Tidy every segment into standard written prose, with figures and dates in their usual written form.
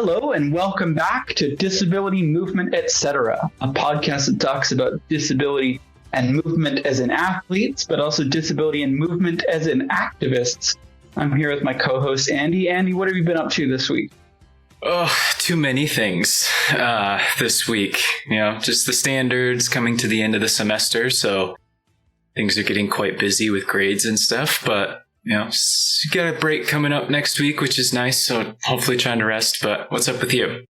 Hello and welcome back to Disability Movement, Etcetera, a podcast that talks about disability and movement as in athletes, but also disability and movement as in activists. I'm here with my co-host, Andy. Andy, what have you been up to this week? Oh, too many things this week. Just the standards coming to the end of the semester, so things are getting quite busy with grades and stuff, but got a break coming up next week, which is nice, so hopefully trying to rest. But what's up with you?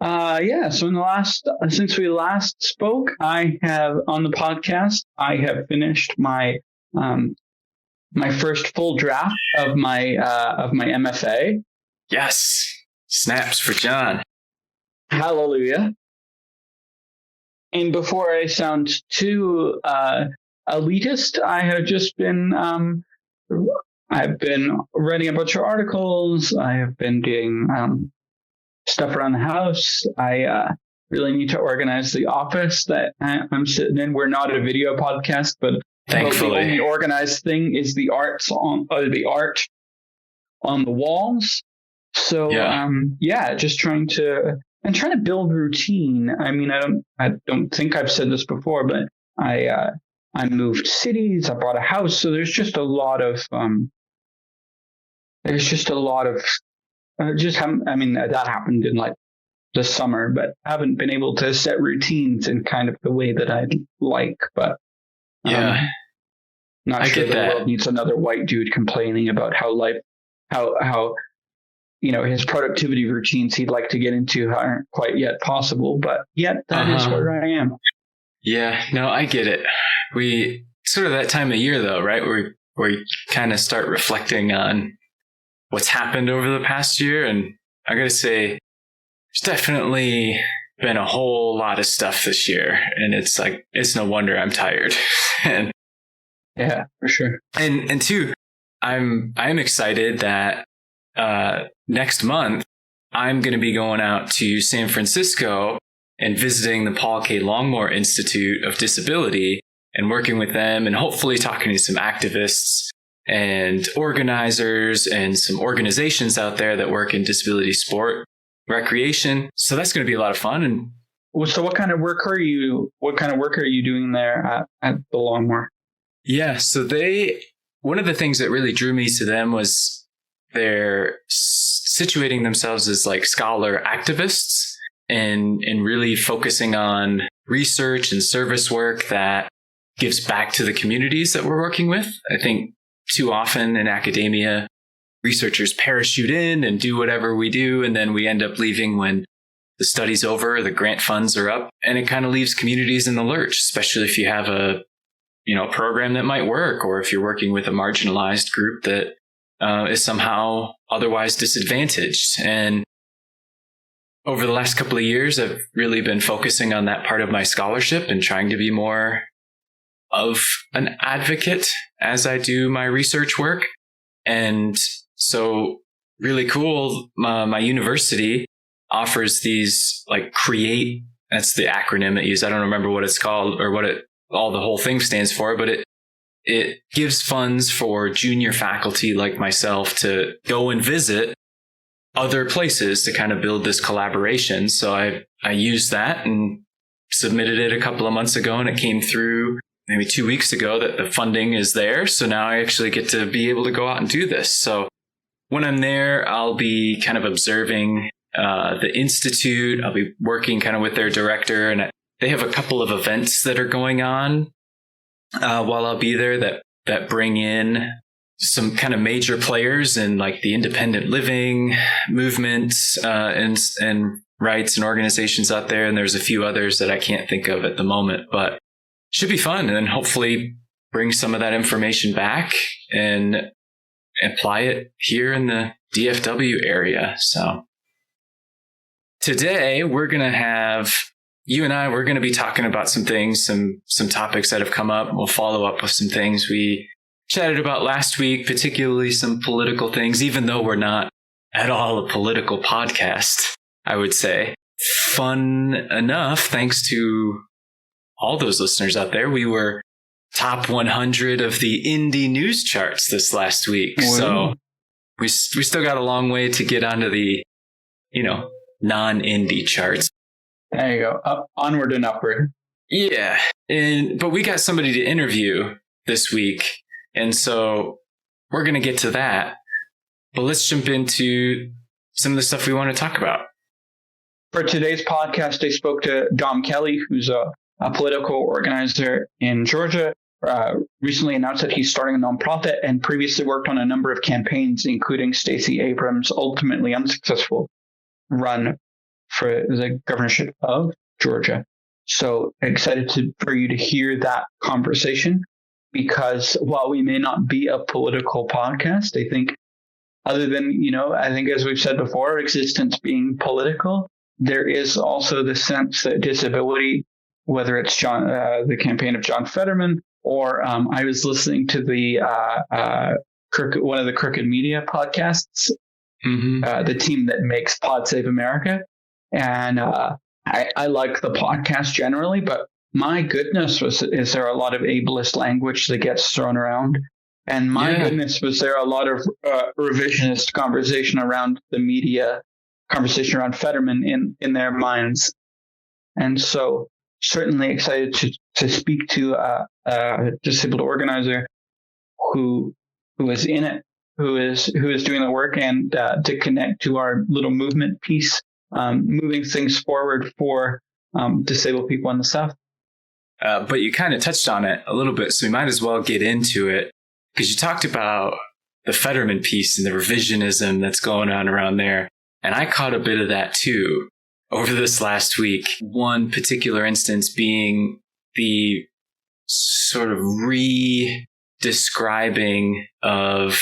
So since we last spoke, I have on the podcast, I have finished my my first full draft of my MFA. Yes. Snaps for John. Hallelujah. And before I sound too elitist, I have just been I've been writing a bunch of articles. I have been doing stuff around the house. I really need to organize the office that I'm sitting in. We're not a video podcast, but thankfully the only organized thing is the art on the walls. So just trying to build routine. I mean, I don't think I've said this before, but I moved cities. I bought a house, so there's just a lot of that happened in like the summer, but I haven't been able to set routines in kind of the way that I'd like. But not sure the world needs another white dude complaining about how his productivity routines he'd like to get into aren't quite yet possible, but yet that is where I am. Yeah, no, I get it. We sort of that time of year though, right? Where we kind of start reflecting on what's happened over the past year. And I gotta say, there's definitely been a whole lot of stuff this year. And it's no wonder I'm tired. And yeah, for sure. And two, I'm excited that next month I'm going to be going out to San Francisco and visiting the Paul K. Longmore Institute of Disability and working with them and hopefully talking to some activists and organizers and some organizations out there that work in disability sport, recreation. So that's going to be a lot of fun. And so what kind of work are you doing there at the Longmore? Yeah. So one of the things that really drew me to them was they're situating themselves as like scholar activists and really focusing on research and service work that gives back to the communities that we're working with. I think too often in academia, researchers parachute in and do whatever we do, and then we end up leaving when the study's over, the grant funds are up, and it kind of leaves communities in the lurch, especially if you have a program that might work, or if you're working with a marginalized group that is somehow otherwise disadvantaged. And over the last couple of years, I've really been focusing on that part of my scholarship and trying to be more of an advocate as I do my research work. And so really cool, my university offers these CREATE, that's the acronym it uses. I don't remember what it's called or all the whole thing stands for, but it gives funds for junior faculty like myself to go and visit other places to kind of build this collaboration. So I used that and submitted it a couple of months ago, and it came through maybe 2 weeks ago that the funding is there. So now I actually get to be able to go out and do this. So when I'm there, I'll be kind of observing the Institute. I'll be working kind of with their director, and they have a couple of events that are going on while I'll be there that bring in some kind of major players in like the independent living movement and rights and organizations out there. And there's a few others that I can't think of at the moment, but should be fun. And then hopefully bring some of that information back and apply it here in the DFW area. So today we're going to have we're going to be talking about some things, some topics that have come up. We'll follow up with some things we chatted about last week, particularly some political things, even though we're not at all a political podcast, I would say. Fun enough, thanks to all those listeners out there. We were top 100 of the indie news charts this last week. Wow. So we still got a long way to get onto the non-indie charts. There you go. Onward and upward. Yeah. But we got somebody to interview this week. And so we're going to get to that. But let's jump into some of the stuff we want to talk about. For today's podcast, I spoke to Dom Kelly, who's a political organizer in Georgia. Recently announced that he's starting a nonprofit and previously worked on a number of campaigns, including Stacy Abrams' ultimately unsuccessful run for the governorship of Georgia. So excited for you to hear that conversation, because while we may not be a political podcast, I think other than, I think as we've said before, our existence being political, there is also the sense that disability, whether it's the campaign of John Fetterman, or I was listening to one of the Crooked Media podcasts, the team that makes Pod Save America. And I like the podcast generally, but my goodness, is there a lot of ableist language that gets thrown around? And my goodness, was there a lot of revisionist conversation around the media, conversation around Fetterman in their minds. And so certainly excited to speak to a disabled organizer who is in it, who is doing the work, and to connect to our little movement piece, moving things forward for disabled people in the South. But you kind of touched on it a little bit, so we might as well get into it, because you talked about the Fetterman piece and the revisionism that's going on around there. And I caught a bit of that too over this last week. One particular instance being the sort of re-describing of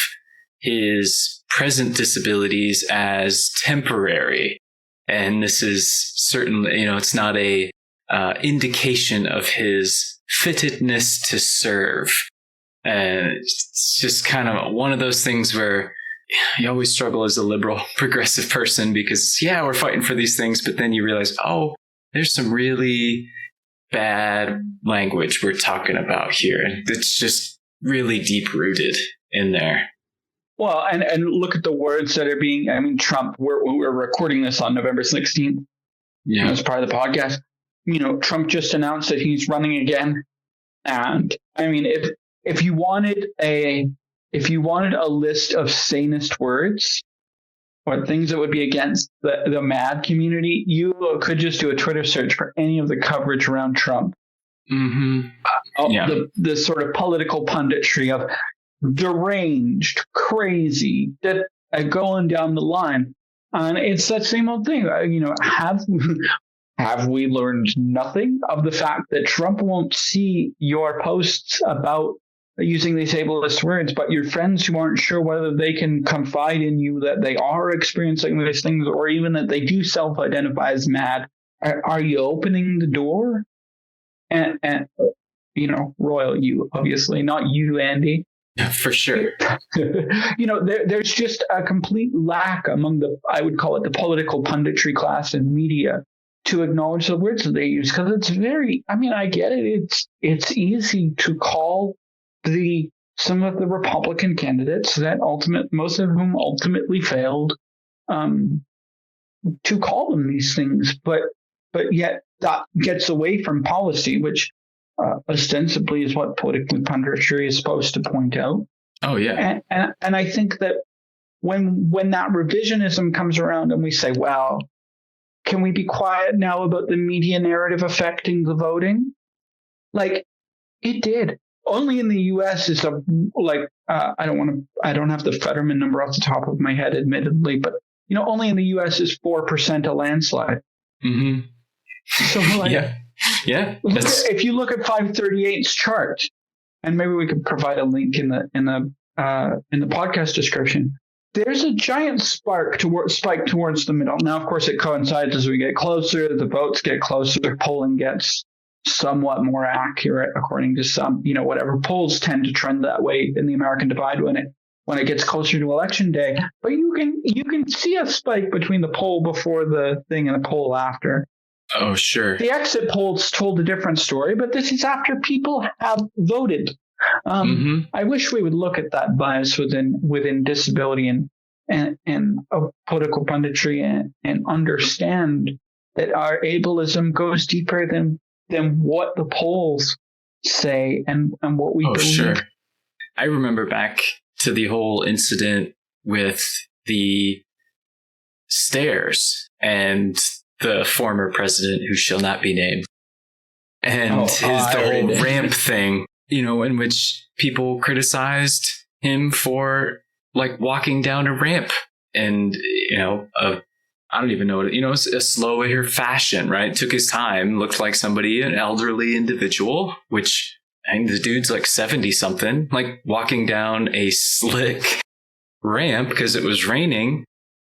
his present disabilities as temporary. And this is certainly, it's not a indication of his fittedness to serve. And it's just kind of one of those things where you always struggle as a liberal progressive person, because we're fighting for these things, but then you realize, there's some really bad language we're talking about here. And it's just really deep rooted in there. Well, and look at the words that are being, Trump, we're recording this on November 16th. Yeah. As part of the podcast. Trump just announced that he's running again. And if you wanted a list of sanest words or things that would be against the MAD community, you could just do a Twitter search for any of the coverage around Trump. Mm-hmm. The sort of political punditry of deranged, crazy, that going down the line. And it's that same old thing. Have we learned nothing of the fact that Trump won't see your posts about using these ableist words, but your friends who aren't sure whether they can confide in you that they are experiencing these things, or even that they do self-identify as MAD, are you opening the door? And Royal, you, obviously, not you, Andy. For sure. There's just a complete lack among I would call it the political punditry class in media, to acknowledge the words that they use, because it's very, I get it. It's easy to call some of the Republican candidates that most of whom ultimately failed, to call them these things, but yet that gets away from policy, which ostensibly is what political punditry is supposed to point out. Oh yeah. And I think that when that revisionism comes around and we say, well, can we be quiet now about the media narrative affecting the voting? Like, it did. Only in the U.S. is I don't have the Fetterman number off the top of my head, admittedly, but only in the U.S. is 4% a landslide. Mm-hmm. So yeah. If you look at 538's chart, and maybe we could provide a link in the podcast description. There's a giant spike towards the middle. Now, of course, it coincides as we get closer. The votes get closer. Polling gets somewhat more accurate, according to some. Whatever polls tend to trend that way in the American Divide when it gets closer to election day. But you can see a spike between the poll before the thing and the poll after. Oh, sure. The exit polls told a different story, but this is after people have voted. I wish we would look at that bias within disability and of political punditry and understand that our ableism goes deeper than what the polls say and what we believe. Sure. I remember back to the whole incident with the stairs and the former president, who shall not be named, and the whole ramp thing, in which people criticized him for like walking down a ramp and, I don't even know what, a slower fashion, right? Took his time, looked like an elderly individual, which I think the dude's like 70 something, like walking down a slick ramp because it was raining.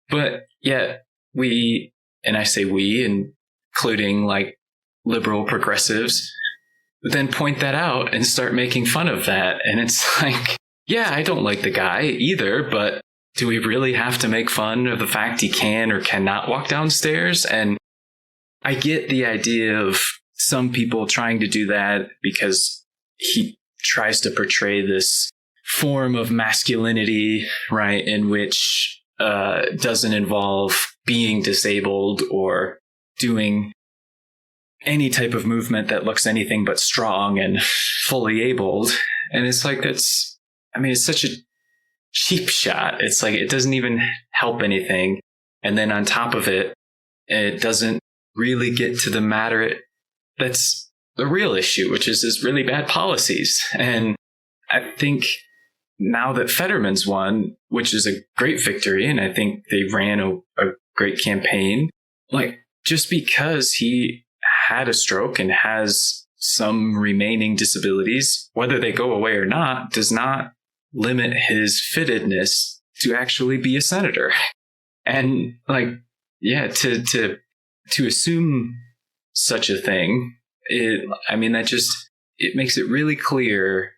But yet and I say we, including like liberal progressives, then point that out and start making fun of that. And it's like, yeah, I don't like the guy either, but do we really have to make fun of the fact he can or cannot walk downstairs? And I get the idea of some people trying to do that because he tries to portray this form of masculinity, right, in which doesn't involve being disabled or doing any type of movement that looks anything but strong and fully abled. And it's like, it's such a cheap shot. It's like, it doesn't even help anything. And then on top of it, it doesn't really get to the matter that's the real issue, which is his really bad policies. And I think now that Fetterman's won, which is a great victory, and I think they ran a great campaign, like, just because he had a stroke and has some remaining disabilities, whether they go away or not, does not limit his fittedness to actually be a senator. And like, yeah, to assume such a thing, it makes it really clear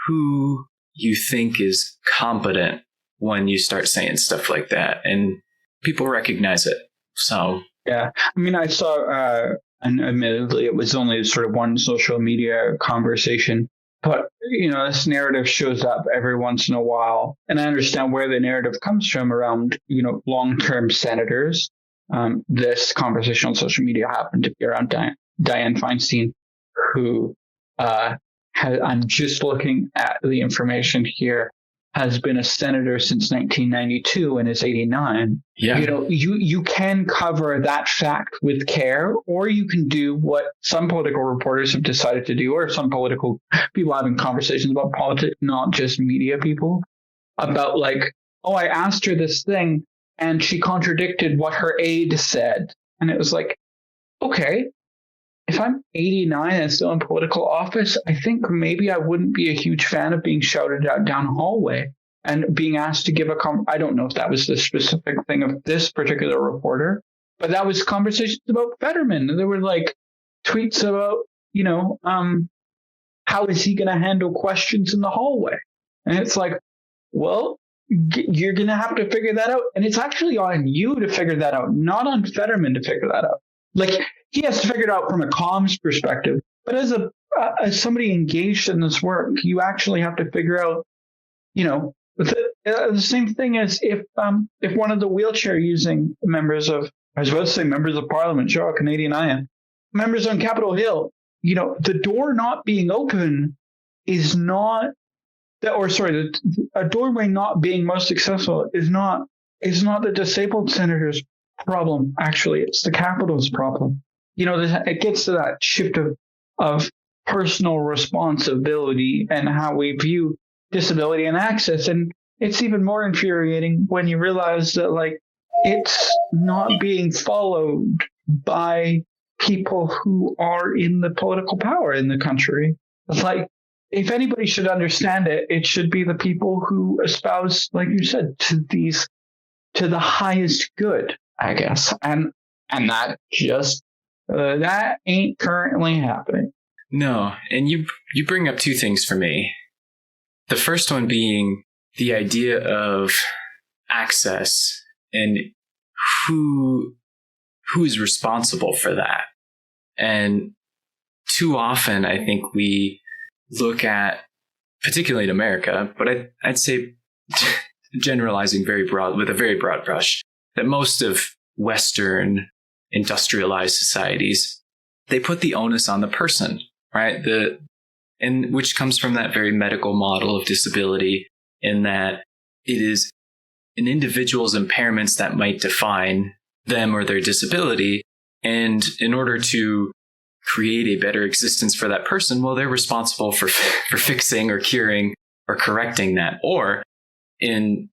who you think is competent when you start saying stuff like that, and people recognize it. So yeah, I saw, and admittedly, it was only sort of one social media conversation, but this narrative shows up every once in a while, and I understand where the narrative comes from around long-term senators. This conversation on social media happened to be around Dianne Feinstein, who I'm just looking at the information here, has been a senator since 1992 and is 89. Yeah. You can cover that fact with care, or you can do what some political reporters have decided to do, or some political people having conversations about politics, not just media people, about like, oh, I asked her this thing and she contradicted what her aide said. And it was like, okay, if I'm 89 and still in political office, I think maybe I wouldn't be a huge fan of being shouted at down a hallway and being asked to give I don't know if that was the specific thing of this particular reporter, but that was conversations about Fetterman. There were like tweets about, how is he going to handle questions in the hallway? And it's like, well, you're going to have to figure that out. And it's actually on you to figure that out, not on Fetterman to figure that out. Like, he has to figure it out from a comms perspective. But as somebody engaged in this work, you actually have to figure out, the same thing as if one of the wheelchair using members of Parliament, sure, Canadian Iron, members on Capitol Hill, the door not being open is not a doorway not being most successful is not the disabled senator's problem. Actually, it's the Capitol's problem. It gets to that shift of personal responsibility and how we view disability and access. And it's even more infuriating when you realize that, like, it's not being followed by people who are in the political power in the country. It's like, if anybody should understand it, it should be the people who espouse, like you said, to the highest good, I guess. And that just that ain't currently happening. No, and you bring up two things for me. The first one being the idea of access and who is responsible for that. And too often, I think we look at, particularly in America, but I'd say generalizing with a very broad brush, that most of Western industrialized societies, they put the onus on the person, right? And which comes from that very medical model of disability, in that it is an individual's impairments that might define them or their disability. And in order to create a better existence for that person, well, they're responsible for fixing or curing or correcting that. Or in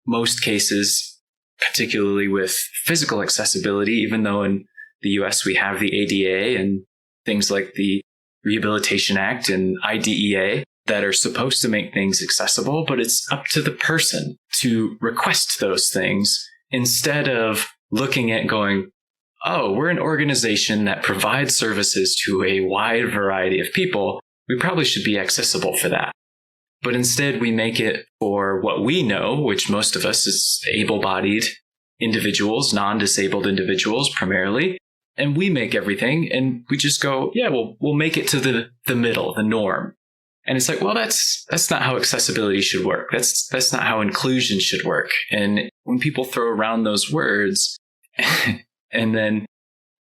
most cases, particularly with physical accessibility, even though in the US we have the ADA and things like the Rehabilitation Act and IDEA that are supposed to make things accessible, but it's up to the person to request those things, instead of looking at going, oh, we're an organization that provides services to a wide variety of people. We probably should be accessible for that. But instead, we make it for what we know, which most of us is able-bodied individuals, non-disabled individuals primarily. And we make everything, and we just go, yeah, we'll make it to the middle, the norm. And it's like, well, that's not how accessibility should work. That's not how inclusion should work. And when people throw around those words, and then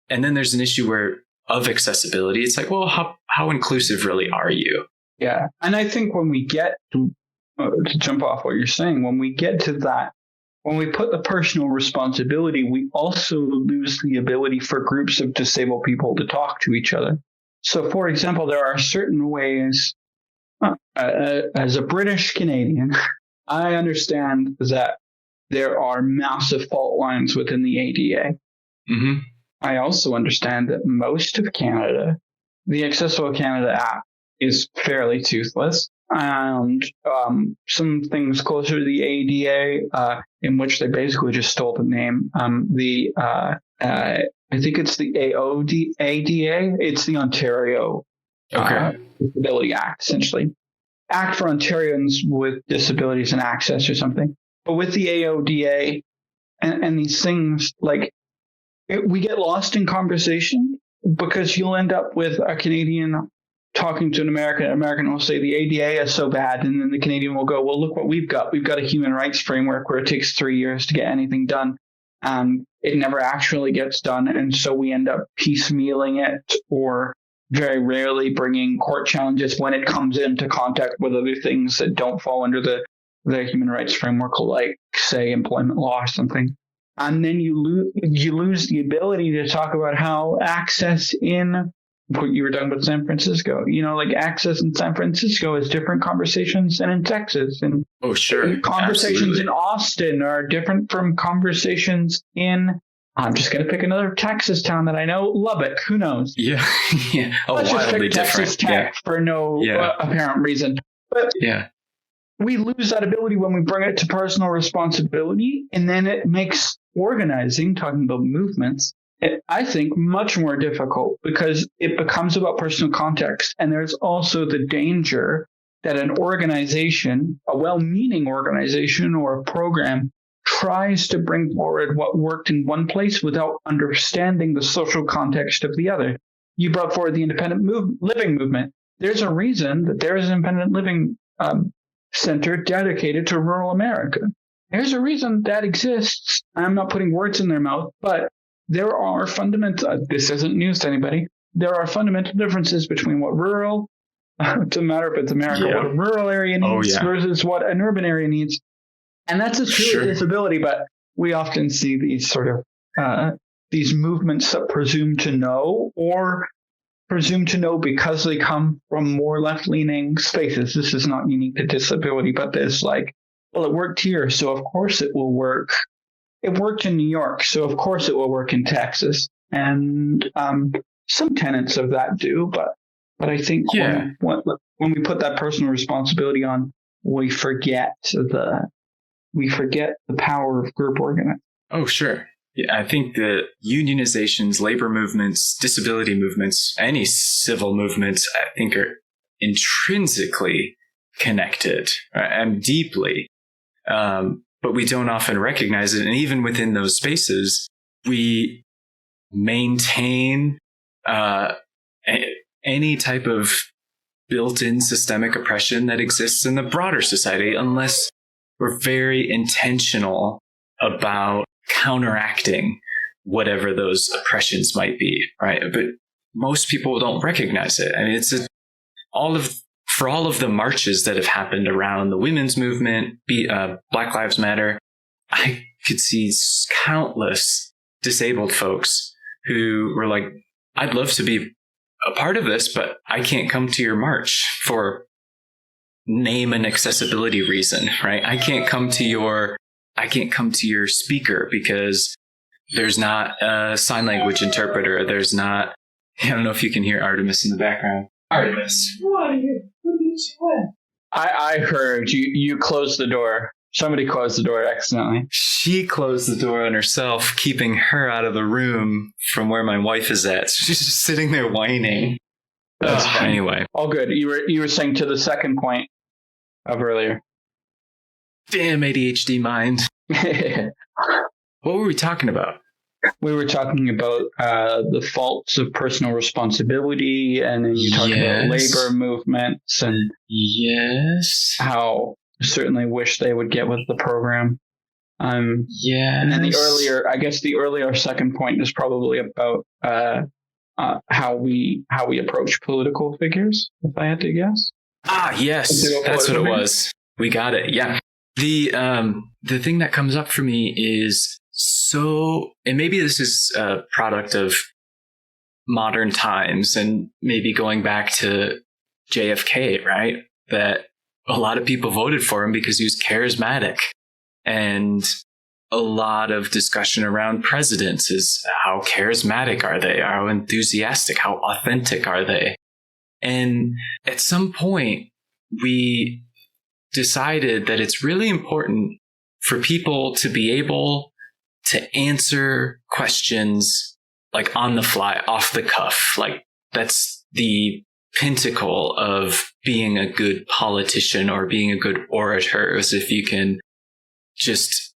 there's an issue of accessibility, it's like, well, how inclusive really are you? Yeah. And I think when we get to jump off what you're saying, when we get to that, when we put the personal responsibility, we also lose the ability for groups of disabled people to talk to each other. So, for example, there are certain ways, as a British Canadian, I understand that there are massive fault lines within the ADA. Mm-hmm. I also understand that most of Canada, the Accessible Canada app, is fairly toothless. And some things closer to the ADA, in which they basically just stole the name. I think it's the ADA. It's the Ontario Disability Act, essentially. Act for Ontarians with Disabilities and Access or something. But with the AODA and these things, like, we get lost in conversation, because you'll end up with a Canadian talking to an American will say the ADA is so bad, and then the Canadian will go, well, look what we've got. We've got a human rights framework where it takes 3 years to get anything done. It never actually gets done, and so we end up piecemealing it, or very rarely bringing court challenges when it comes into contact with other things that don't fall under the human rights framework, like, say, employment law or something. And then you lose the ability to talk about how access in what you were talking about San Francisco, like access in San Francisco is different conversations than in Texas. And oh, sure. Conversations Absolutely. in Austin are different from conversations in, I'm just going to pick another Texas town that I know, Lubbock. Who knows? Yeah. Yeah. Oh, Let's just wildly pick Texas different. Tech for no apparent reason. But we lose that ability when we bring it to personal responsibility, and then it makes organizing, talking about movements, I think, much more difficult, because it becomes about personal context. And there's also the danger that an organization, a well-meaning organization or a program, tries to bring forward what worked in one place without understanding the social context of the other. You brought forward the independent living movement. There's a reason that there is an independent living center dedicated to rural America. There's a reason that exists. I'm not putting words in their mouth, but there are fundamental, this isn't news to anybody, there are fundamental differences between what rural, it doesn't matter if it's America, what a rural area needs versus what an urban area needs. And that's a true disability, but we often see these sort of, these movements that presume to know, or presume to know because they come from more left-leaning spaces. This is not unique to disability, but there's like, well, it worked here, so of course it will work. It worked in New York, so of course it will work in Texas. And some tenets of that do, but I think when we put that personal responsibility on, we forget the power of group organizing. Oh, sure. Yeah, I think that unionizations, labor movements, disability movements, any civil movements, I think are intrinsically connected, and deeply. But we don't often recognize it. And even within those spaces, we maintain any type of built-in systemic oppression that exists in the broader society, unless we're very intentional about counteracting whatever those oppressions might be, right? But most people don't recognize it. I mean, for all of the marches that have happened around the women's movement, Black Lives Matter, I could see countless disabled folks who were like, I'd love to be a part of this, but I can't come to your march for name an accessibility reason, right? I can't come to your speaker because there's not a sign language interpreter. There's not, I don't know if you can hear Artemis in the background. Artemis, what are you doing? I heard you closed the door. Somebody closed the door accidentally. She closed the door on herself, keeping her out of the room from where my wife is at. So she's just sitting there whining. Anyway. All good. You were saying to the second point of earlier. Damn ADHD mind. What were we talking about? We were talking about the faults of personal responsibility, and then you talked about labor movements and how I certainly wish they would get with the program. And then the earlier second point is probably about how we approach political figures, if I had to guess. Yes, that's what it was. We got it. Yeah. The thing that comes up for me is and maybe this is a product of modern times and maybe going back to JFK, right? That a lot of people voted for him because he was charismatic, and a lot of discussion around presidents is how charismatic are they? How enthusiastic? How authentic are they? And at some point, we decided that it's really important for people to be able to answer questions like on the fly, off the cuff. Like that's the pinnacle of being a good politician or being a good orator, is if you can just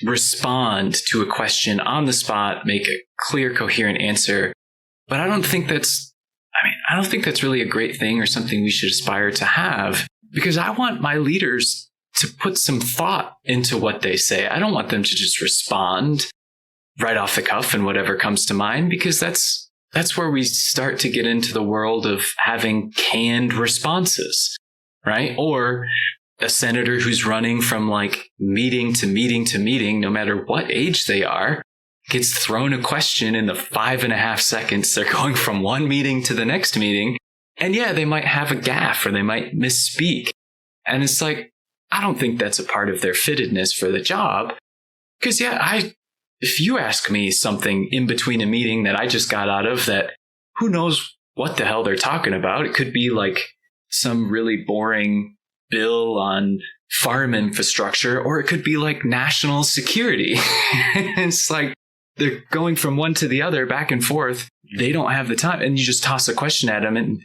respond to a question on the spot, make a clear, coherent answer. But I don't think that's really a great thing or something we should aspire to have, because I want my leaders to put some thought into what they say. I don't want them to just respond right off the cuff and whatever comes to mind, because that's where we start to get into the world of having canned responses, right? Or a senator who's running from like meeting to meeting to meeting, no matter what age they are, gets thrown a question in the 5.5 seconds they're going from one meeting to the next meeting. And yeah, they might have a gaffe or they might misspeak. And it's like, I don't think that's a part of their fittedness for the job. Because if you ask me something in between a meeting that I just got out of, that who knows what the hell they're talking about. It could be like some really boring bill on farm infrastructure, or it could be like national security. It's like they're going from one to the other, back and forth. They don't have the time. And you just toss a question at them. And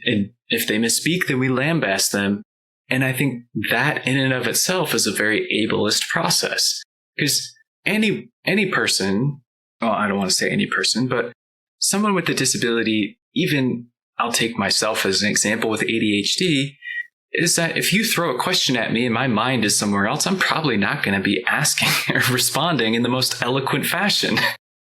if they misspeak, then we lambast them. And I think that in and of itself is a very ableist process. Because any person, well, I don't want to say any person, but someone with a disability, even I'll take myself as an example with ADHD, is that if you throw a question at me and my mind is somewhere else, I'm probably not going to be asking or responding in the most eloquent fashion.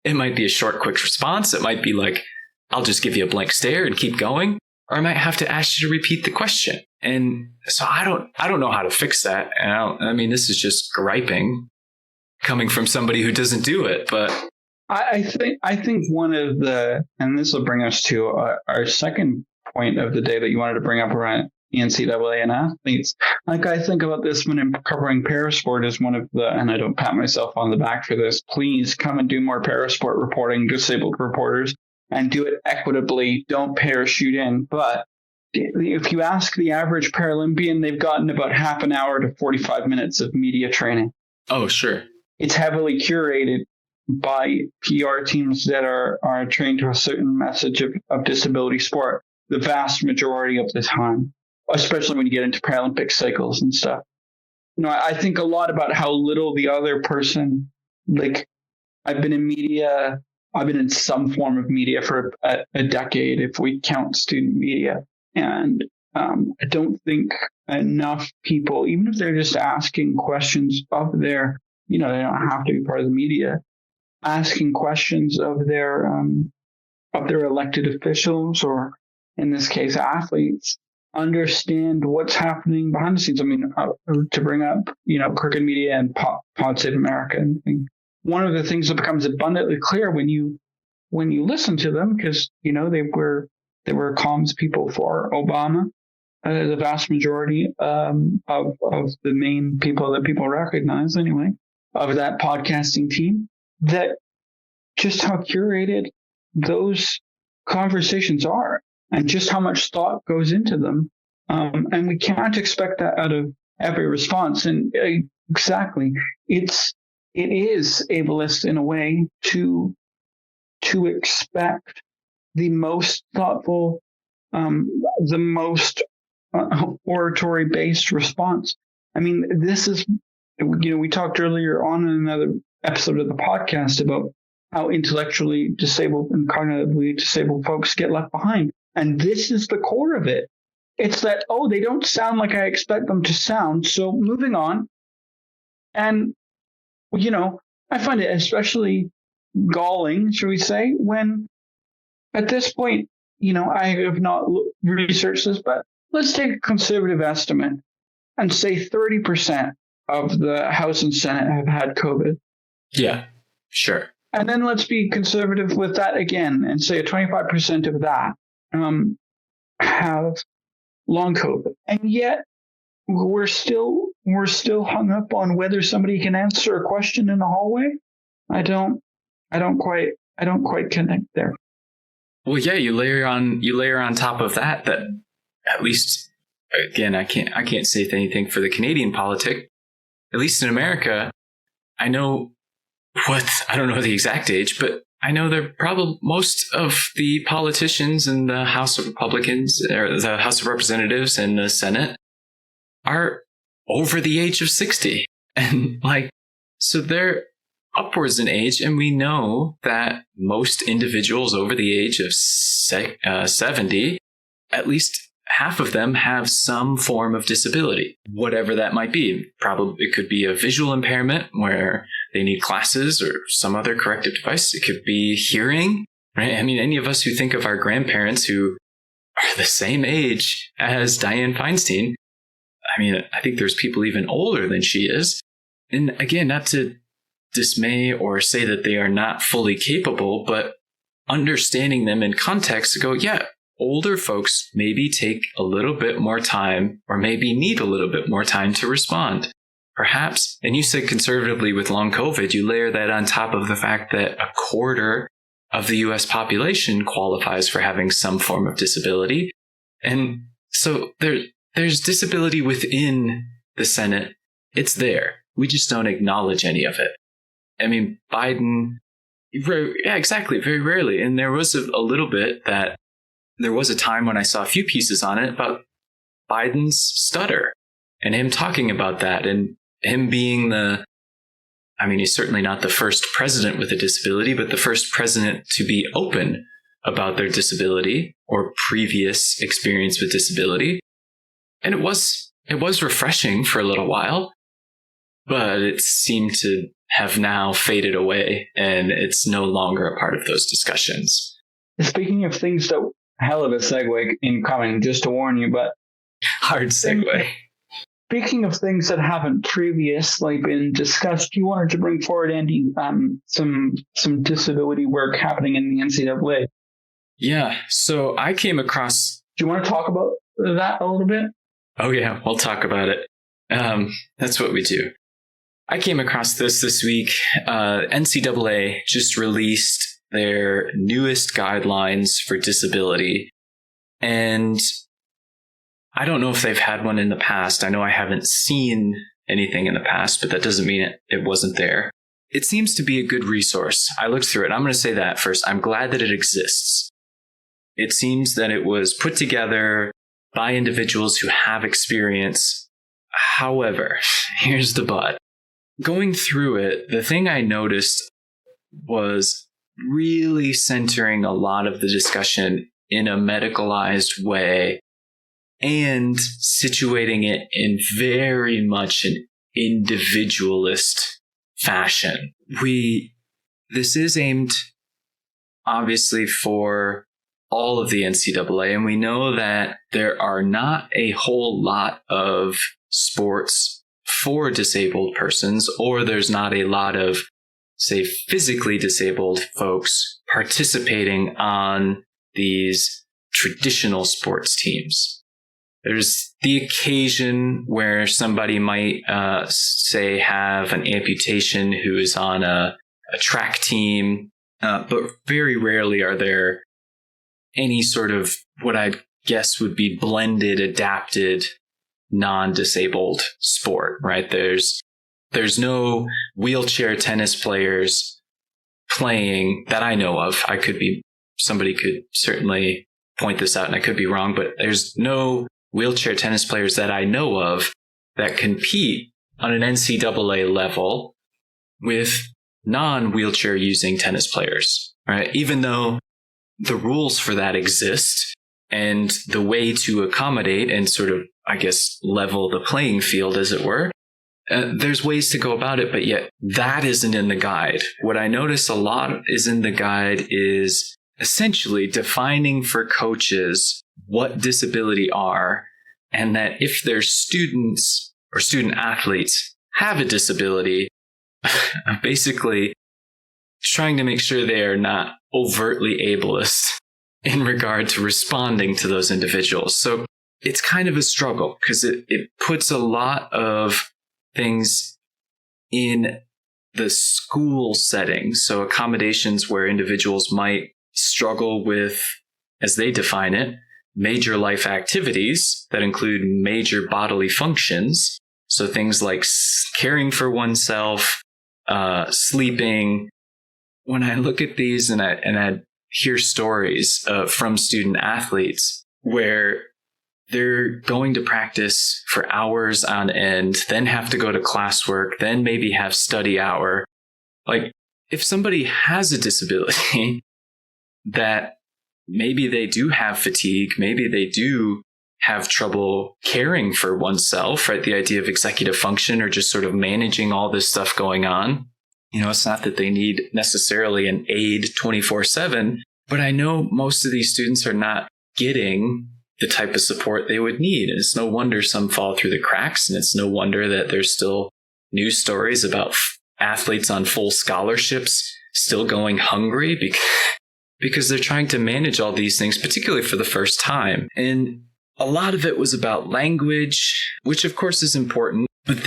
It might be a short, quick response. It might be like, I'll just give you a blank stare and keep going. Or I might have to ask you to repeat the question. And so I don't know how to fix that. And this is just griping coming from somebody who doesn't do it. But I think one of the, and this will bring us to our second point of the day that you wanted to bring up around NCAA and athletes. Like, I think about this when I'm covering parasport as one of the, and I don't pat myself on the back for this, please come and do more parasport reporting, disabled reporters, and do it equitably. Don't parachute in. But if you ask the average Paralympian, they've gotten about half an hour to 45 minutes of media training. Oh, sure. It's heavily curated by PR teams that are trained to a certain message of disability sport the vast majority of the time, especially when you get into Paralympic cycles and stuff. I think a lot about how little the other person, like, I've been in some form of media for a decade, if we count student media. And I don't think enough people, even if they're just asking questions of their, they don't have to be part of the media, asking questions of their elected officials, or in this case, athletes, understand what's happening behind the scenes. I mean, to bring up, Crooked Media and Pod Save America, and one of the things that becomes abundantly clear when you listen to them, because they were comms people for Obama, the vast majority of the main people that people recognize anyway of that podcasting team, that just how curated those conversations are and just how much thought goes into them. And we can't expect that out of every response. And exactly, it is ableist in a way to expect the most thoughtful, the most oratory-based response. I mean, this is, we talked earlier on in another episode of the podcast about how intellectually disabled and cognitively disabled folks get left behind. And this is the core of it. It's that, they don't sound like I expect them to sound, so moving on. And, I find it especially galling, shall we say, when at this point, I have not researched this, but let's take a conservative estimate and say 30% of the House and Senate have had COVID. Yeah, sure. And then let's be conservative with that again and say 25% of that have long COVID. And yet we're still hung up on whether somebody can answer a question in the hallway. I don't quite connect there. Well, yeah, you layer on top of that at least, again, I can't say anything for the Canadian politic. At least in America, I don't know the exact age, but I know that probably most of the politicians in the House of Republicans, or the House of Representatives and the Senate, are over the age of 60. And so they're upwards in age. And we know that most individuals over the age of 70, at least half of them have some form of disability, whatever that might be. Probably it could be a visual impairment where they need glasses or some other corrective device. It could be hearing, right? I mean, any of us who think of our grandparents who are the same age as Dianne Feinstein, I mean, I think there's people even older than she is. And again, not to dismay or say that they are not fully capable, but understanding them in context to go, yeah, older folks maybe take a little bit more time or maybe need a little bit more time to respond. Perhaps, and you said conservatively with long COVID, you layer that on top of the fact that a quarter of the US population qualifies for having some form of disability. And so there's disability within the Senate. It's there. We just don't acknowledge any of it. I mean, Biden, yeah, exactly, very rarely. And there was a little bit that there was a time when I saw a few pieces on it about Biden's stutter and him talking about that and him being he's certainly not the first president with a disability, but the first president to be open about their disability or previous experience with disability. And it was refreshing for a little while, but it seemed to have now faded away and it's no longer a part of those discussions. Speaking of things that, hell of a segue incoming, just to warn you, but hard segue. Speaking of things that haven't previously been discussed, you wanted to bring forward, Andy, some disability work happening in the NCAA. Yeah, so I came across... Do you want to talk about that a little bit? Oh yeah, we'll talk about it. That's what we do. I came across this week. NCAA just released their newest guidelines for disability. And I don't know if they've had one in the past. I know I haven't seen anything in the past, but that doesn't mean it wasn't there. It seems to be a good resource. I looked through it. I'm going to say that first. I'm glad that it exists. It seems that it was put together by individuals who have experience. However, here's the but. Going through it, the thing I noticed was really centering a lot of the discussion in a medicalized way and situating it in very much an individualist fashion. This is aimed obviously for all of the NCAA, and we know that there are not a whole lot of sports for disabled persons, or there's not a lot of, say, physically disabled folks participating on these traditional sports teams. There's the occasion where somebody might, say, have an amputation who is on a track team, but very rarely are there any sort of what I guess would be blended, adapted, non-disabled sport, right? There's no wheelchair tennis players playing that I know of. Somebody could certainly point this out and I could be wrong, but there's no wheelchair tennis players that I know of that compete on an NCAA level with non-wheelchair using tennis players, right? Even though the rules for that exist and the way to accommodate and sort of, I guess, level the playing field, as it were, there's ways to go about it, but yet that isn't in the guide. What I notice a lot is in the guide is essentially defining for coaches what disability are, and that if their students or student athletes have a disability, basically trying to make sure they are not overtly ableist in regard to responding to those individuals. So it's kind of a struggle because it puts a lot of things in the school setting. So accommodations where individuals might struggle with, as they define it, major life activities that include major bodily functions. So things like caring for oneself, sleeping. When I look at these and I hear stories from student athletes where they're going to practice for hours on end, then have to go to classwork, then maybe have study hour. Like, if somebody has a disability that maybe they do have fatigue, maybe they do have trouble caring for oneself, right? The idea of executive function or just sort of managing all this stuff going on. It's not that they need necessarily an aid 24/7, but I know most of these students are not getting the type of support they would need. And it's no wonder some fall through the cracks. And it's no wonder that there's still news stories about athletes on full scholarships still going hungry because they're trying to manage all these things, particularly for the first time. And a lot of it was about language, which of course is important. But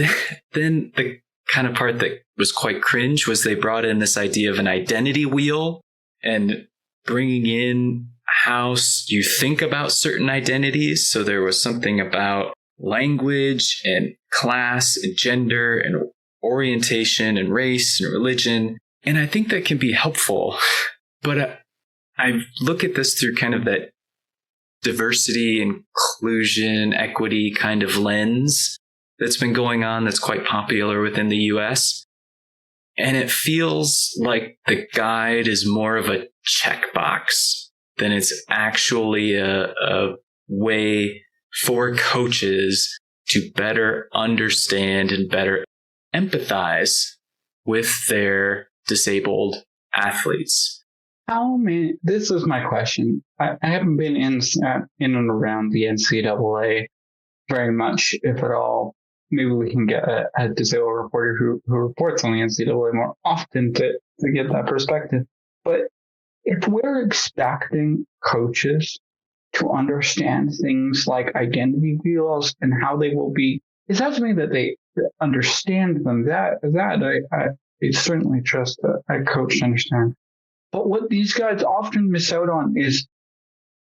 then the kind of part that was quite cringe was they brought in this idea of an identity wheel and bringing in how you think about certain identities. So there was something about language and class and gender and orientation and race and religion. And I think that can be helpful. But I look at this through kind of that diversity, inclusion, equity kind of lens that's been going on that's quite popular within the US. And it feels like the guide is more of a checkbox than it's actually a way for coaches to better understand and better empathize with their disabled athletes. This is my question. I haven't been in and around the NCAA very much, if at all. Maybe we can get a disabled reporter who reports on the NCAA more often to get that perspective. But if we're expecting coaches to understand things like identity wheels and how they will be, is that something that they understand them? I certainly trust a coach to understand. But what these guys often miss out on is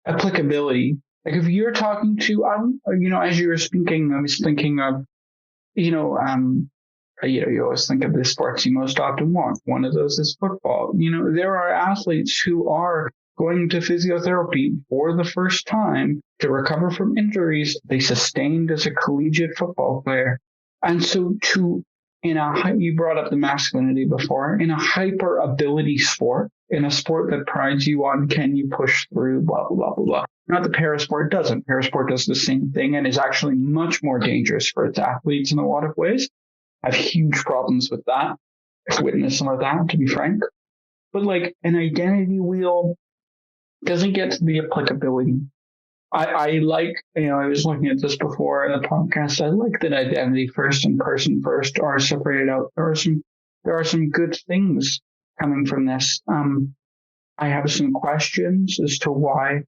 applicability. Like if you're talking to, as you were speaking, I was thinking of, you always think of the sports you most often want. One of those is football. There are athletes who are going to physiotherapy for the first time to recover from injuries they sustained as a collegiate football player. And so you brought up the masculinity before, in a hyper ability sport, in a sport that prides you on, can you push through, blah, blah, blah, blah, blah. Not that parasport doesn't. Parasport does the same thing and is actually much more dangerous for its athletes in a lot of ways. I have huge problems with that. I've witnessed some of that, to be frank. But like an identity wheel doesn't get to the applicability. I like, I was looking at this before in the podcast. I like that identity first and person first are separated out. There are some good things coming from this. I have some questions as to why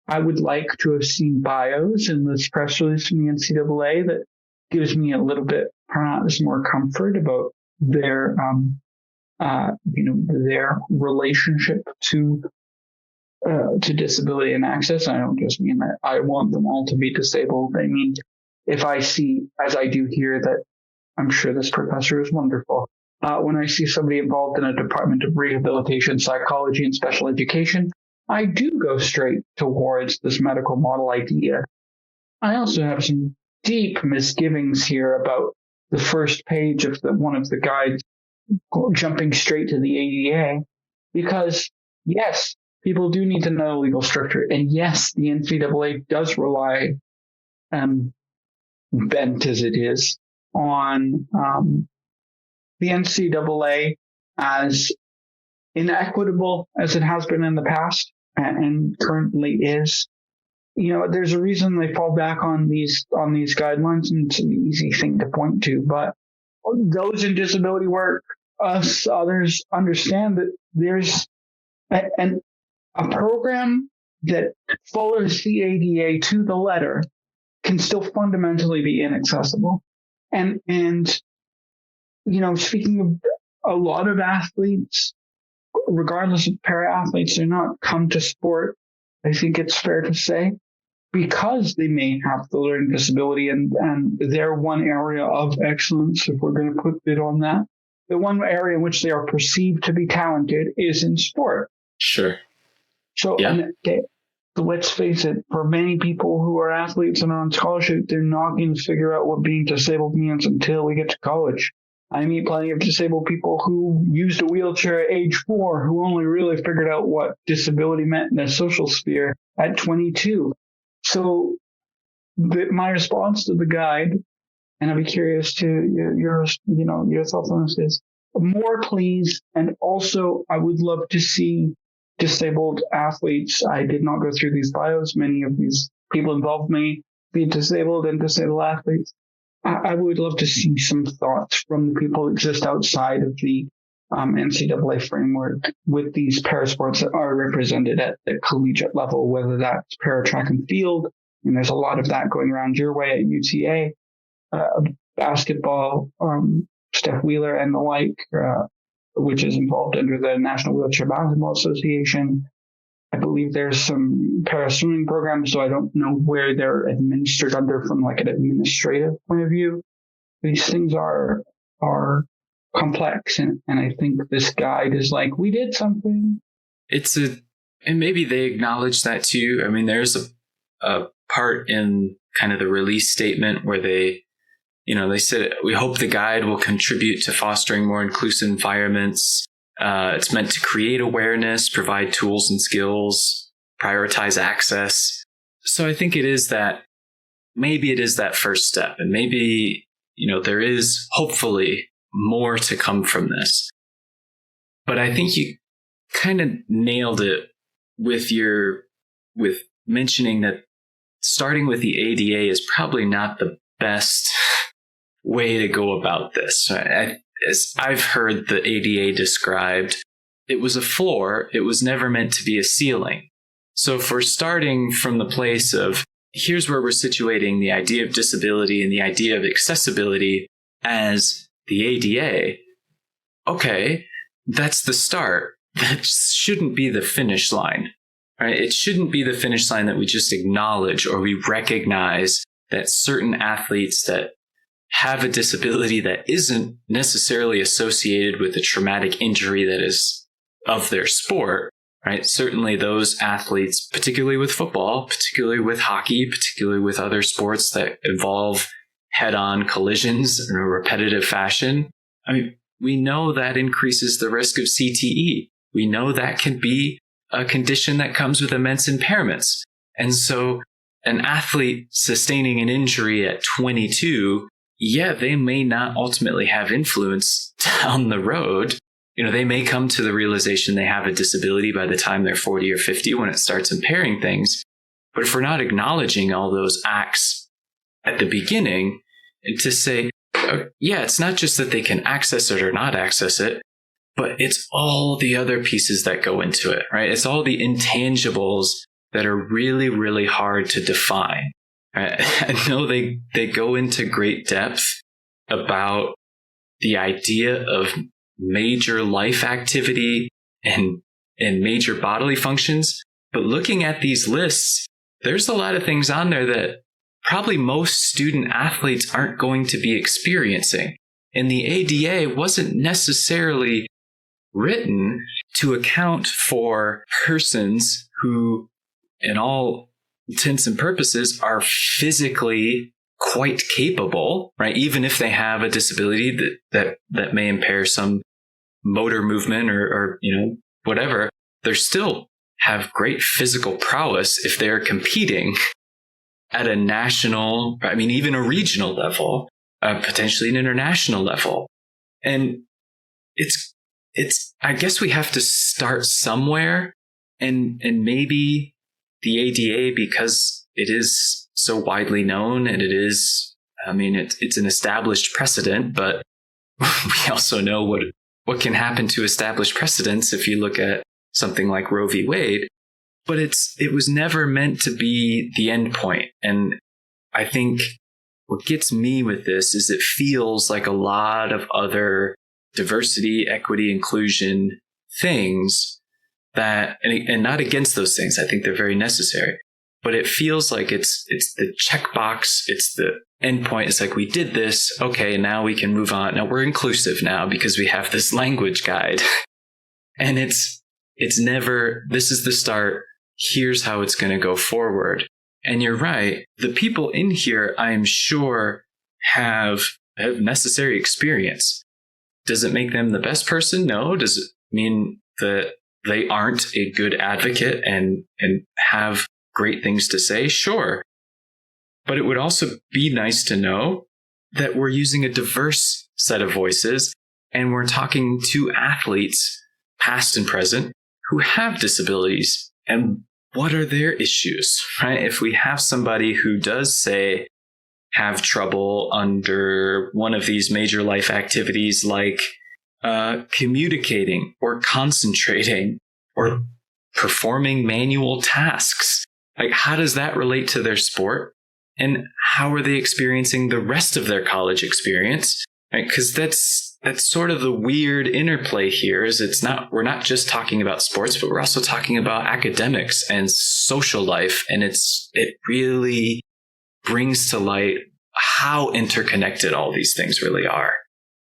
I would like to have seen bios in this press release from the NCAA that gives me a little bit perhaps more comfort about their relationship to disability and access. I don't just mean that I want them all to be disabled. I mean, if I see, as I do here, that I'm sure this professor is wonderful. When I see somebody involved in a department of rehabilitation, psychology, and special education, I do go straight towards this medical model idea. I also have some deep misgivings here about the first page of one of the guides jumping straight to the ADA, because yes, people do need to know legal structure, and yes, the NCAA does rely, bent as it is, on the NCAA as inequitable as it has been in the past and currently is. There's a reason they fall back on these guidelines, and it's an easy thing to point to. But those in disability work, us, others, understand that there's a program that follows the ADA to the letter can still fundamentally be inaccessible. And speaking of a lot of athletes, regardless of para-athletes, they're not come to sport, I think it's fair to say, because they may have the learning disability and their one area of excellence, if we're going to put it on that, the one area in which they are perceived to be talented is in sport. Sure. So, yeah. So let's face it, for many people who are athletes and are on scholarship, they're not going to figure out what being disabled means until we get to college. I meet plenty of disabled people who used a wheelchair at age 4 who only really figured out what disability meant in the social sphere at 22. So my response to the guide, and I'd be curious to your thoughts on this, is more please. And also I would love to see disabled athletes. I did not go through these bios. Many of these people involved may be disabled and disabled athletes. I would love to see some thoughts from the people that exist outside of the NCAA framework with these parasports that are represented at the collegiate level, whether that's para track and field, and there's a lot of that going around your way at UTA, basketball, Steph Wheeler and the like, which is involved under the National Wheelchair Basketball Association. I believe there's some para-swimming programs, so I don't know where they're administered under from like an administrative point of view. These things are complex, and I think this guide is like, we did something. And maybe they acknowledge that too. I mean, there's a part in kind of the release statement where they said, we hope the guide will contribute to fostering more inclusive environments. It's meant to create awareness, provide tools and skills, prioritize access. So I think maybe it is that first step. And maybe, there is hopefully more to come from this. But I think you kind of nailed it with mentioning that starting with the ADA is probably not the best way to go about this. As I've heard the ADA described, it was a floor. It was never meant to be a ceiling. So if we're starting from the place of, here's where we're situating the idea of disability and the idea of accessibility as the ADA, okay, that's the start. That shouldn't be the finish line, right? It shouldn't be the finish line that we just acknowledge or we recognize that certain athletes that have a disability that isn't necessarily associated with a traumatic injury that is of their sport, right? Certainly those athletes, particularly with football, particularly with hockey, particularly with other sports that involve head-on collisions in a repetitive fashion. I mean, we know that increases the risk of CTE. We know that can be a condition that comes with immense impairments. And so an athlete sustaining an injury at 22, yeah, they may not ultimately have influence down the road. They may come to the realization they have a disability by the time they're 40 or 50 when it starts impairing things. But if we're not acknowledging all those acts at the beginning, and to say, yeah, it's not just that they can access it or not access it, but it's all the other pieces that go into it, right? It's all the intangibles that are really, really hard to define. Right? I know they go into great depth about the idea of major life activity and major bodily functions. But looking at these lists, there's a lot of things on there that probably most student athletes aren't going to be experiencing. And the ADA wasn't necessarily written to account for persons who, in all intents and purposes, are physically quite capable, right? Even if they have a disability that may impair some motor movement or whatever, they still have great physical prowess if they're competing at a national, even a regional level, potentially an international level. And it's, I guess we have to start somewhere, and maybe the ADA, because it is so widely known and it is, it's an established precedent, but we also know what can happen to established precedents if you look at something like Roe v. Wade. But it was never meant to be the end point. And I think what gets me with this is it feels like a lot of other diversity, equity, inclusion things that, and not against those things. I think they're very necessary. But it feels like it's the checkbox, it's the endpoint. It's like, we did this. Okay, now we can move on. Now we're inclusive now because we have this language guide. And it's never, this is the start. Here's how it's going to go forward. And you're right. The people in here, I'm sure, have necessary experience. Does it make them the best person? No. Does it mean that they aren't a good advocate and have great things to say? Sure. But it would also be nice to know that we're using a diverse set of voices, and we're talking to athletes, past and present, who have disabilities. And what are their issues, right? If we have somebody who does, say, have trouble under one of these major life activities like communicating or concentrating or performing manual tasks, like, how does that relate to their sport? And how are they experiencing the rest of their college experience? Right? Because that's sort of the weird interplay here. Is we're not just talking about sports, but we're also talking about academics and social life, and it really brings to light how interconnected all these things really are.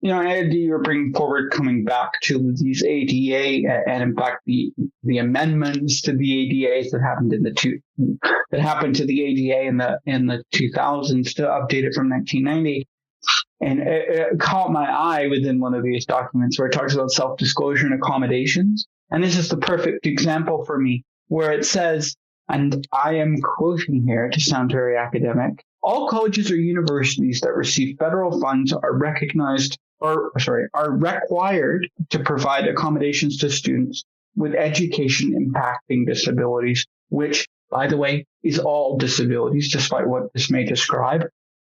Ed, you were bringing forward coming back to these ADA and in fact the amendments to the ADAs that happened to the ADA in the 2000s to update it from 1990. And it caught my eye within one of these documents where it talks about self-disclosure and accommodations. And this is the perfect example for me, where it says, and I am quoting here to sound very academic, all colleges or universities that receive federal funds are required to provide accommodations to students with education impacting disabilities, which, by the way, is all disabilities, despite what this may describe,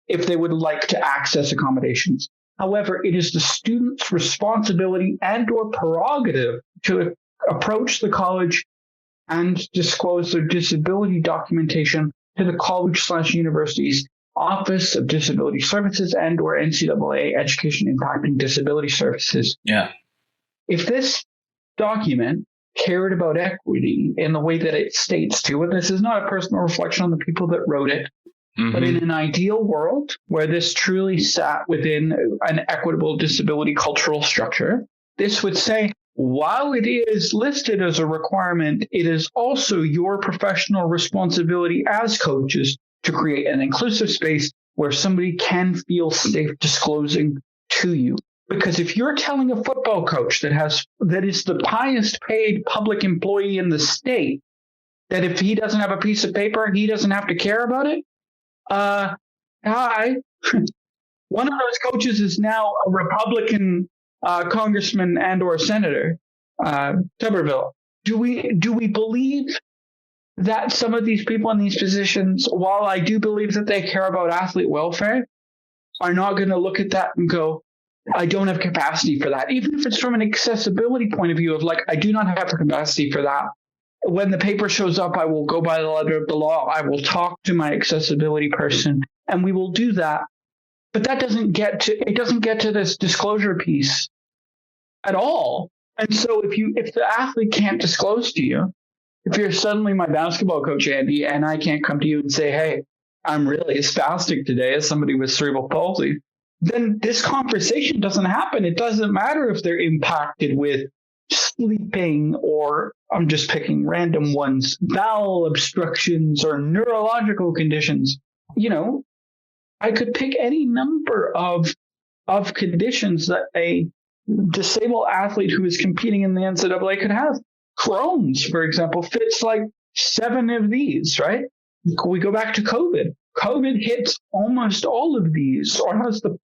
if they would like to access accommodations. However, it is the student's responsibility and or prerogative to approach the college and disclose their disability documentation to the college/university's Office of Disability Services and or NCAA Education Impacting Disability Services. Yeah. If this document cared about equity in the way that it states to, and this is not a personal reflection on the people that wrote it, but in an ideal world where this truly sat within an equitable disability cultural structure, this would say, while it is listed as a requirement, it is also your professional responsibility as coaches to create an inclusive space where somebody can feel safe disclosing to you Because if you're telling a football coach that is the highest paid public employee in the state, that if he doesn't have a piece of paper, he doesn't have to care about it. Hi. One of those coaches is now a Republican congressman and or senator, Tuberville. Do we believe that some of these people in these positions, while I do believe that they care about athlete welfare, are not going to look at that and go, I don't have capacity for that. Even if it's from an accessibility point of view of like, I do not have the capacity for that. When the paper shows up, I will go by the letter of the law. I will talk to my accessibility person and we will do that. But that doesn't get to this disclosure piece at all. And so if the athlete can't disclose to you, if you're suddenly my basketball coach, Andy, and I can't come to you and say, hey, I'm really spastic today as somebody with cerebral palsy, then this conversation doesn't happen. It doesn't matter if they're impacted with sleeping or, I'm just picking random ones, bowel obstructions or neurological conditions. You know, I could pick any number of conditions that a disabled athlete who is competing in the NCAA could have. Crohn's, for example, fits like 7 of these, right? We go back to COVID. COVID hits almost all of these, or has the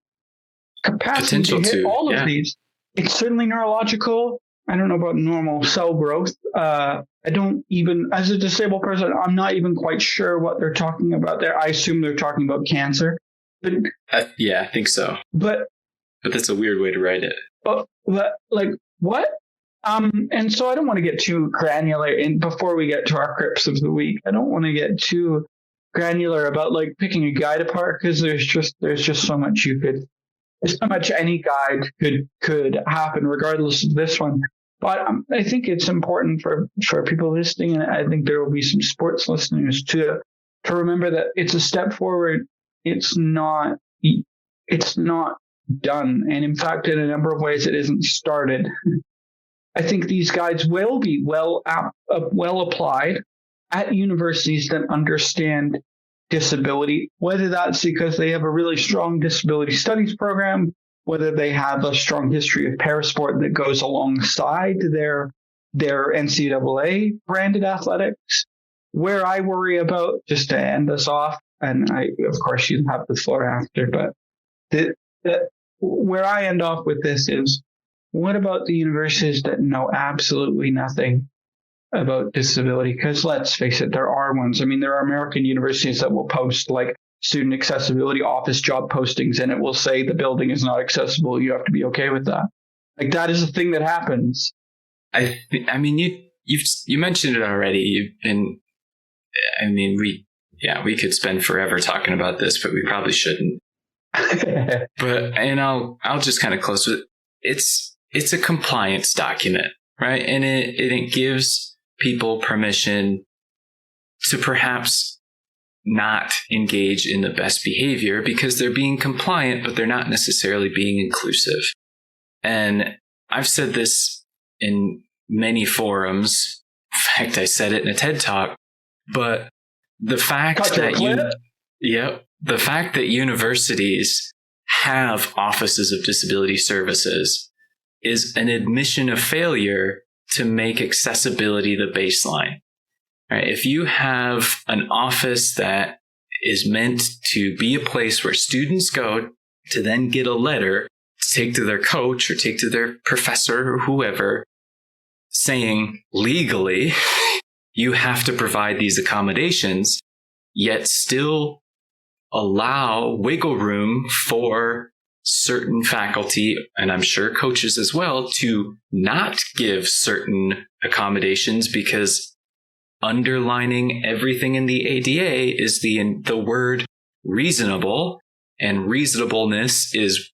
capacity to hit all of these. It's certainly neurological. I don't know about normal cell growth. I don't even, as a disabled person, I'm not even quite sure what they're talking about there. I assume they're talking about cancer. But yeah, I think so. But that's a weird way to write it. But like what? And so I don't want to get too granular. And before we get to our Crips of the week, I don't want to get too granular about like picking a guide apart because there's just so much there's so much any guide could happen regardless of this one. But I think it's important for people listening, and I think there will be some sports listeners to remember that it's a step forward. It's not done, and in fact, in a number of ways, it isn't started. I think these guides will be well applied at universities that understand disability, whether that's because they have a really strong disability studies program, whether they have a strong history of parasport that goes alongside their NCAA branded athletics. Where I worry about, just to end us off, and of course you have the floor after, but where I end off with this is, what about the universities that know absolutely nothing about disability? Because let's face it, there are ones. I mean, there are American universities that will post like student accessibility office job postings, and it will say the building is not accessible. You have to be okay with that. Like, that is a thing that happens. I mean, you mentioned it already. We could spend forever talking about this, but we probably shouldn't. I'll just kind of close with it's a compliance document, right? And it gives people permission to perhaps not engage in the best behavior because they're being compliant, but they're not necessarily being inclusive. And I've said this in many forums. In fact, I said it in a TED Talk, but the fact that universities have offices of disability services is an admission of failure to make accessibility the baseline. Right? If you have an office that is meant to be a place where students go to then get a letter to take to their coach or take to their professor or whoever saying legally you have to provide these accommodations, yet still allow wiggle room for certain faculty, and I'm sure coaches as well, to not give certain accommodations because underlining everything in the ADA is the word reasonable, and reasonableness is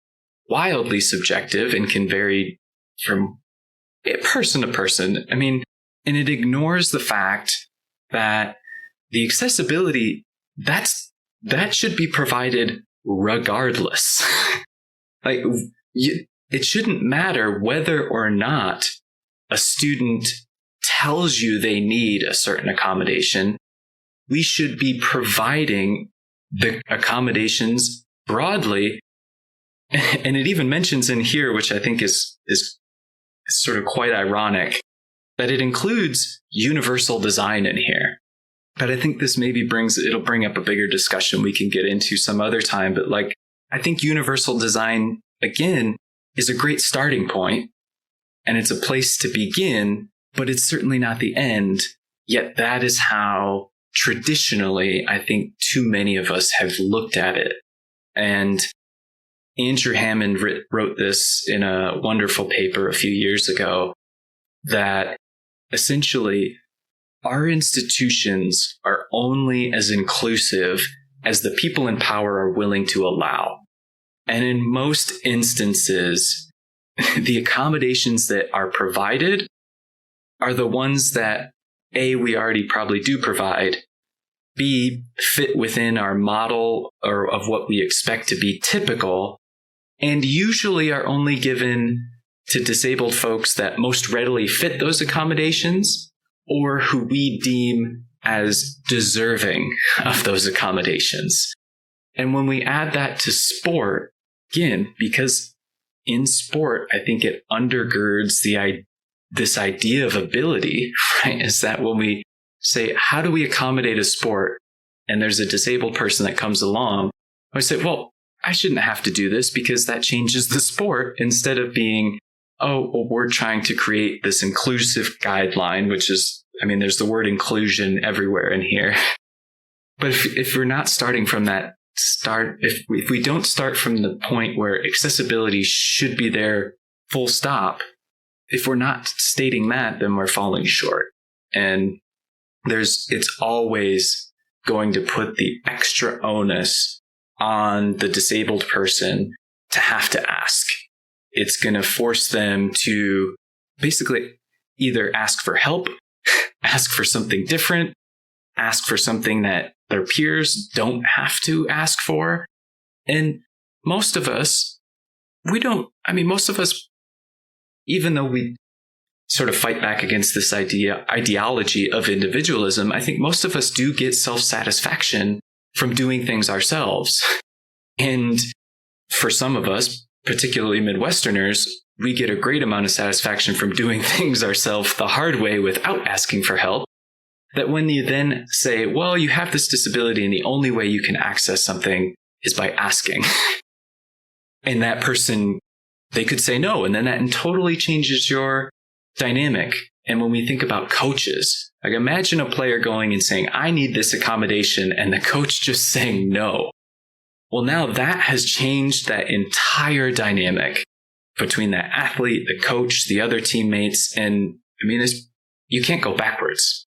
wildly subjective and can vary from person to person. I mean, and it ignores the fact that the accessibility, that should be provided regardless. It shouldn't matter whether or not a student tells you they need a certain accommodation. We should be providing the accommodations broadly And it even mentions in here, which I think is sort of quite ironic, that it includes universal design in here. But I think this maybe it'll bring up a bigger discussion we can get into some other time. But like, I think universal design, again, is a great starting point, and it's a place to begin, but it's certainly not the end. Yet that is how traditionally, I think too many of us have looked at it. And Andrew Hammond wrote this in a wonderful paper a few years ago, that essentially our institutions are only as inclusive as the people in power are willing to allow. And in most instances, the accommodations that are provided are the ones that, A, we already probably do provide, B, fit within our model or of what we expect to be typical, and usually are only given to disabled folks that most readily fit those accommodations or who we deem as deserving of those accommodations. And when we add that to sport, again, because in sport, I think it undergirds this idea of ability, right? Is that when we say, how do we accommodate a sport? And there's a disabled person that comes along, I say, well, I shouldn't have to do this because that changes the sport, instead of being, oh, well, we're trying to create this inclusive guideline, which is, I mean, there's the word inclusion everywhere in here. But if we're not starting from that start, if we don't start from the point where accessibility should be there, full stop, if we're not stating that, then we're falling short. And it's always going to put the extra onus on the disabled person to have to ask. It's going to force them to basically either ask for help, ask for something different, ask for something that their peers don't have to ask for. And most of us, even though we sort of fight back against this ideology of individualism, I think most of us do get self-satisfaction from doing things ourselves. And for some of us, particularly Midwesterners, we get a great amount of satisfaction from doing things ourselves the hard way without asking for help. That when you then say, well, you have this disability and the only way you can access something is by asking. And that person, they could say no. And then that totally changes your dynamic. And when we think about coaches, like imagine a player going and saying, I need this accommodation, and the coach just saying no. Well, now that has changed that entire dynamic between the athlete, the coach, the other teammates. And I mean, you can't go backwards.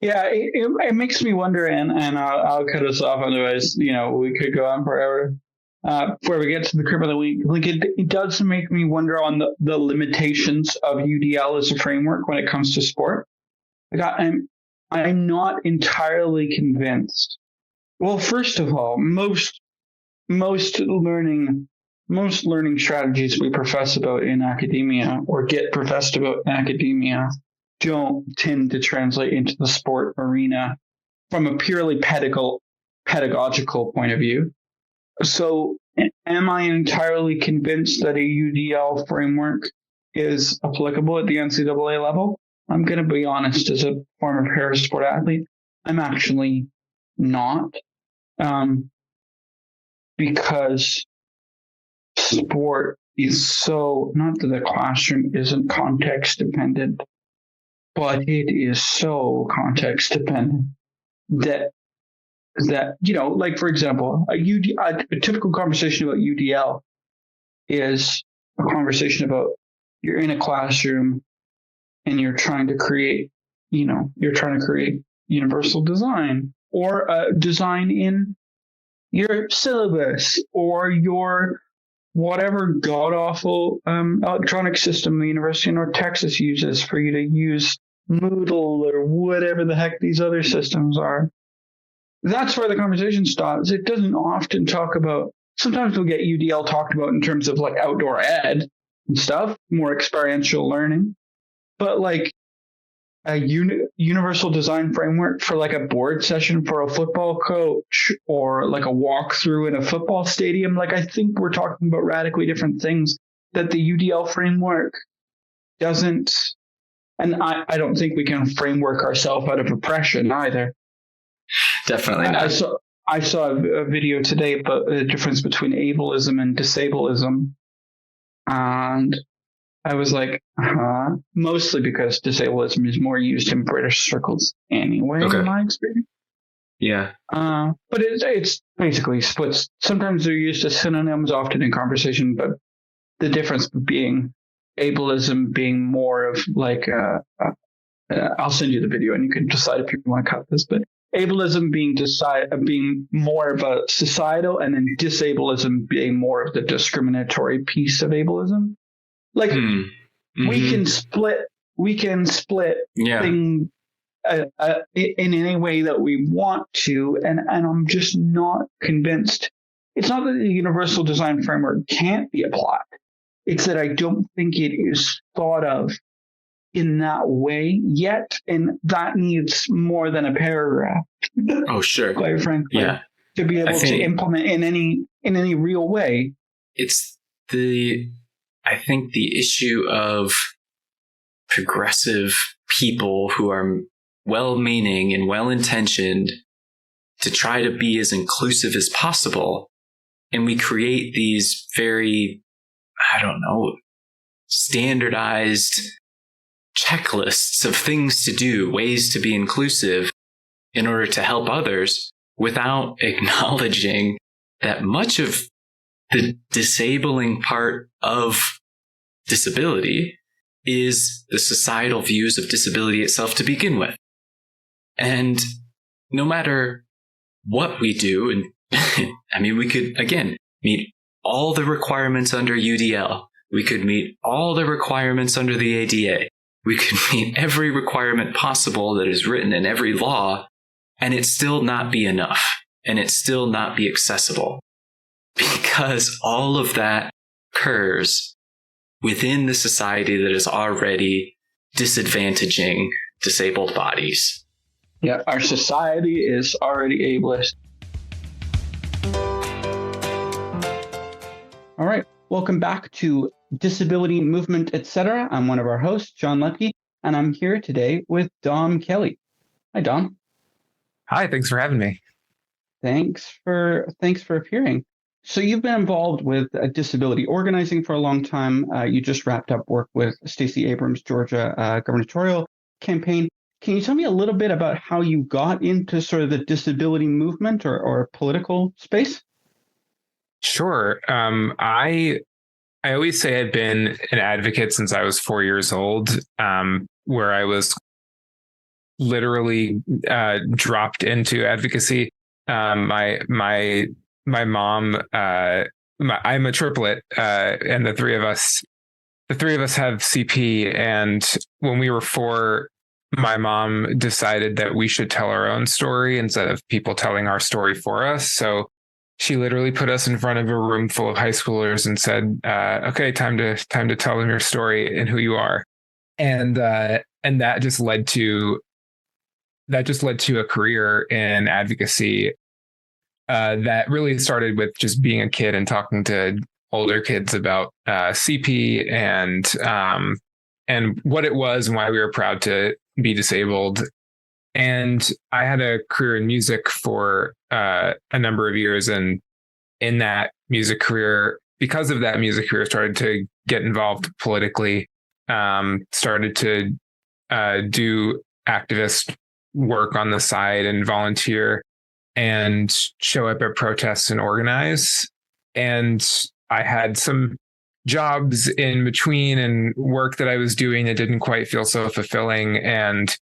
Yeah, it makes me wonder, and I'll cut us off, otherwise, we could go on forever. Before we get to the crib of the week, like it does make me wonder on the limitations of UDL as a framework when it comes to sport. Like I'm not entirely convinced. Well, first of all, most learning strategies we profess about in academia or get professed about in academia don't tend to translate into the sport arena from a purely pedagogical point of view. So am I entirely convinced that a UDL framework is applicable at the NCAA level? I'm going to be honest, as a former parasport athlete, I'm actually not. Because sport is so, not that the classroom isn't context dependent, but it is so context dependent that like, for example, a typical conversation about UDL is a conversation about you're in a classroom and you're trying to create universal design or design in your syllabus or your whatever god-awful electronic system the University of North Texas uses for you to use Moodle or whatever the heck these other systems are. That's where the conversation stops. It doesn't often talk about, sometimes we'll get UDL talked about in terms of like outdoor ed and stuff, more experiential learning. But like a universal design framework for like a board session for a football coach or like a walkthrough in a football stadium. Like, I think we're talking about radically different things that the UDL framework doesn't. And I don't think we can framework ourselves out of oppression either. Definitely not. I saw a video today about the difference between ableism and disableism. And I was like, mostly because disableism is more used in British circles anyway, in my experience. Yeah. But it's basically splits. Sometimes they're used as synonyms, often in conversation, but the difference being ableism being more of like, I'll send you the video and you can decide if you want to cut this, but ableism being more about societal, and then disableism being more of the discriminatory piece of ableism. Like we can split thing in any way that we want to, and I'm just not convinced. It's not that the universal design framework can't be applied. It's that I don't think it is thought of in that way yet, and that needs more than a paragraph. Oh, sure. Quite frankly, to be able to implement in any real way. I think the issue of progressive people who are well-meaning and well-intentioned to try to be as inclusive as possible, and we create these very, standardized checklists of things to do, ways to be inclusive in order to help others, without acknowledging that much of the disabling part of disability is the societal views of disability itself to begin with. And no matter what we do, and we could, again, meet all the requirements under UDL. We could meet all the requirements under the ADA. We could meet every requirement possible that is written in every law, and it still not be enough, and it still not be accessible, because all of that occurs within the society that is already disadvantaging disabled bodies. Yeah, our society is already ableist. All right, welcome back to Disability Movement, Etcetera. I'm one of our hosts, John Loeppky, and I'm here today with Dom Kelly. Hi, Dom. Hi, thanks for having me. Thanks for appearing. So you've been involved with disability organizing for a long time. You just wrapped up work with Stacy Abrams' Georgia gubernatorial campaign. Can you tell me a little bit about how you got into sort of the disability movement or political space? Sure. I always say I've been an advocate since I was 4 years old, where I was literally dropped into advocacy. My mom, I'm a triplet, and the three of us have CP. And when we were 4, my mom decided that we should tell our own story instead of people telling our story for us. So she literally put us in front of a room full of high schoolers and said, "Okay, time to tell them your story and who you are." And that just led to a career in advocacy that really started with just being a kid and talking to older kids about CP and what it was and why we were proud to be disabled. And I had a career in music for a number of years, and in that music career, because of that music career, started to get involved politically, started to do activist work on the side and volunteer and show up at protests and organize. And I had some jobs in between and work that I was doing that didn't quite feel so fulfilling, and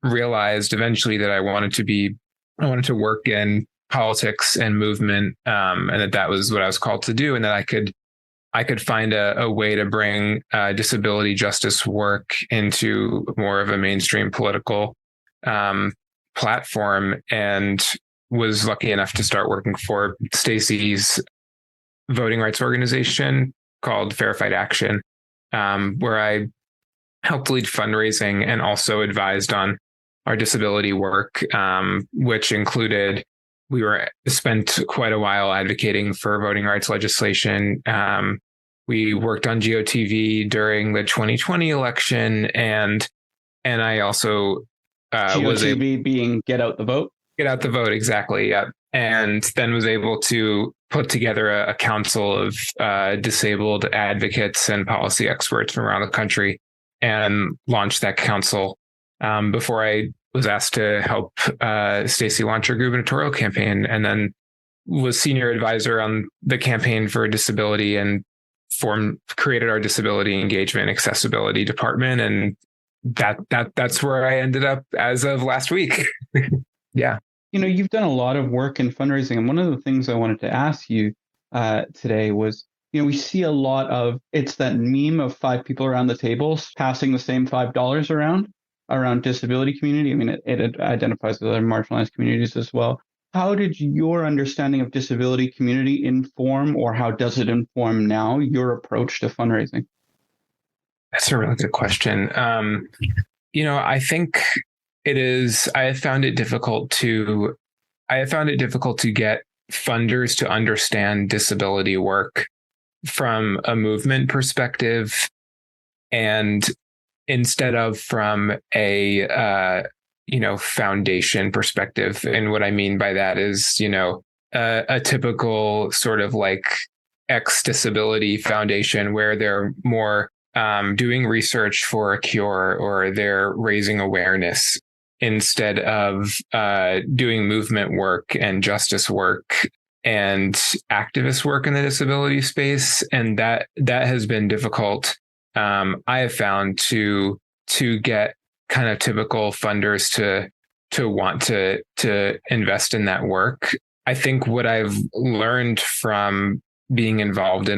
realized eventually that I wanted to work in politics and movement, and that was what I was called to do, and that I could find a way to bring disability justice work into more of a mainstream political platform, and was lucky enough to start working for Stacy's voting rights organization called Verified Action, where I helped lead fundraising and also advised on our disability work, which included we spent quite a while advocating for voting rights legislation. We worked on GOTV during the 2020 election, and I also was able GOTV being Get Out the Vote. Get out the vote, exactly. Yeah, and then was able to put together a council of disabled advocates and policy experts from around the country, and launched that council before I was asked to help Stacy launch her gubernatorial campaign, and then was senior advisor on the campaign for disability and created our disability engagement accessibility department. And that's where I ended up as of last week. Yeah. You've done a lot of work in fundraising. And one of the things I wanted to ask you today was, we see a lot of, it's that meme of 5 people around the table passing the same $5 around disability community. I mean, it identifies with other marginalized communities as well. How did your understanding of disability community inform, or how does it inform now, your approach to fundraising? That's a really good question. I think it is. I have found it difficult to get funders to understand disability work from a movement perspective, and instead of from a foundation perspective. And what I mean by that is, a typical sort of like disability foundation where they're more doing research for a cure, or they're raising awareness instead of doing movement work and justice work and activist work in the disability space. And that has been difficult. I have found to get kind of typical funders to want to invest in that work. I think what I've learned from being involved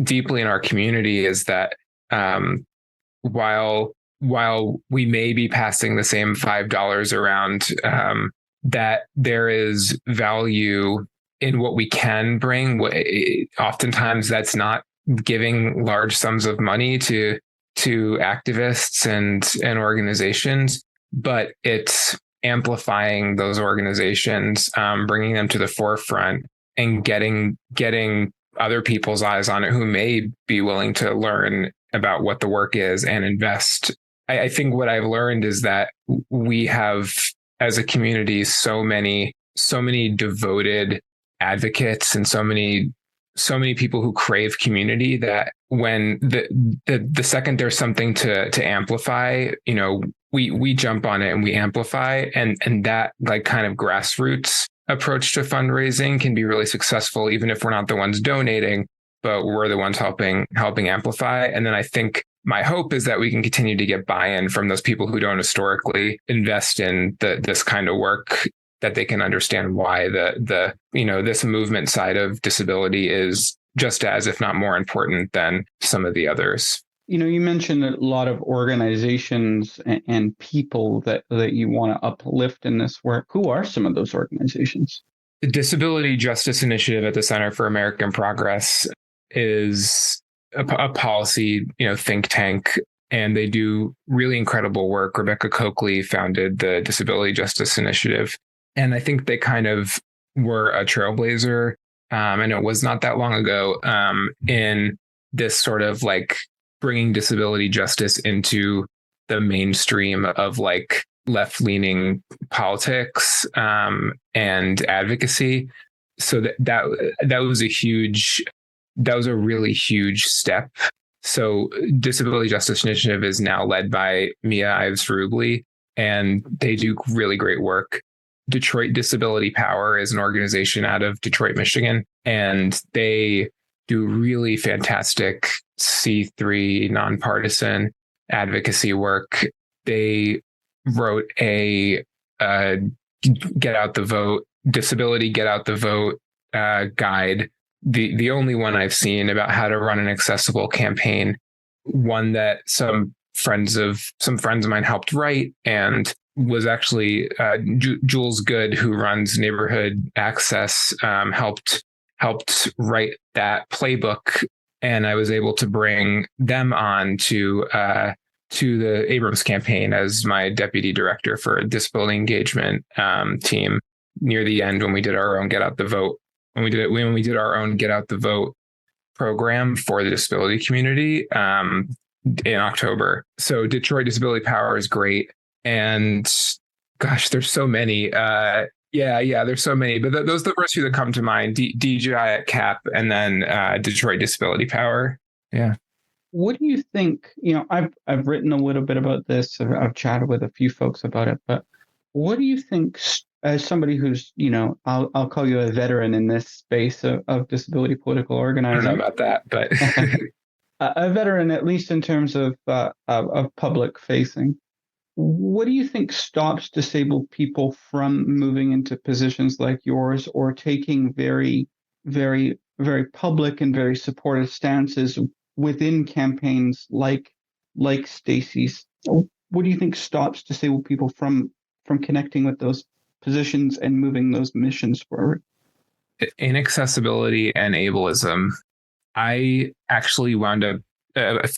deeply in our community is that while we may be passing the same $5 around, that there is value in what we can bring. Oftentimes that's not giving large sums of money to activists and organizations, but it's amplifying those organizations, bringing them to the forefront, and getting other people's eyes on it who may be willing to learn about what the work is and invest. I think what I've learned is that we have, as a community, so many devoted advocates and so many people who crave community, that when the second there's something to amplify, we jump on it and we amplify, and that like kind of grassroots approach to fundraising can be really successful, even if we're not the ones donating, but we're the ones helping amplify. And then I think my hope is that we can continue to get buy-in from those people who don't historically invest in this kind of work, that they can understand why this movement side of disability is just as, if not more important than some of the others. You mentioned a lot of organizations and people that you want to uplift in this work. Who are some of those organizations? The Disability Justice Initiative at the Center for American Progress is a policy, think tank, and they do really incredible work. Rebecca Coakley founded the Disability Justice Initiative, and I think they kind of were a trailblazer, and it was not that long ago, in this sort of like bringing disability justice into the mainstream of like left-leaning politics and advocacy. So that was a really huge step. So Disability Justice Initiative is now led by Mia Ives Rubley, and they do really great work. Detroit Disability Power is an organization out of Detroit, Michigan, and they do really fantastic C3 nonpartisan advocacy work. They wrote a Get Out the Vote, Disability Get Out the Vote guide, the only one I've seen about how to run an accessible campaign, one that some friends of mine helped write, and was actually Jules Good, who runs Neighborhood Access, helped write that playbook. and I was able to bring them on to the Abrams campaign as my deputy director for a disability engagement team near the end when we did our own Get Out the Vote. When we did our own Get Out the Vote program for the disability community in October. So Detroit Disability Power is great. And gosh, there's so many. There's so many. But those are the first few that come to mind. DJI at CAP and then Detroit Disability Power. Yeah. What do you think? I've written a little bit about this. I've chatted with a few folks about it. But what do you think, as somebody who's, I'll call you a veteran in this space of disability political organizing? I don't know about that, but a veteran, at least in terms of public facing. What do you think stops disabled people from moving into positions like yours or taking very, very, very public and very supportive stances within campaigns like Stacy's? What do you think stops disabled people from connecting with those positions and moving those missions forward? Inaccessibility and ableism. I actually wound up a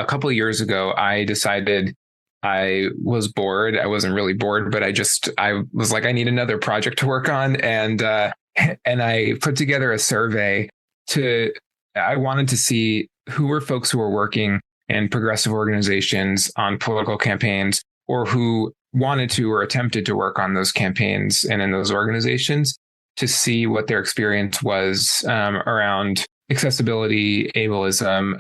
couple of years ago. I decided I was bored. I wasn't really bored, but I was like, I need another project to work on, and I put together a survey I wanted to see who were folks who were working in progressive organizations on political campaigns, or who wanted to or attempted to work on those campaigns and in those organizations, to see what their experience was around accessibility, ableism,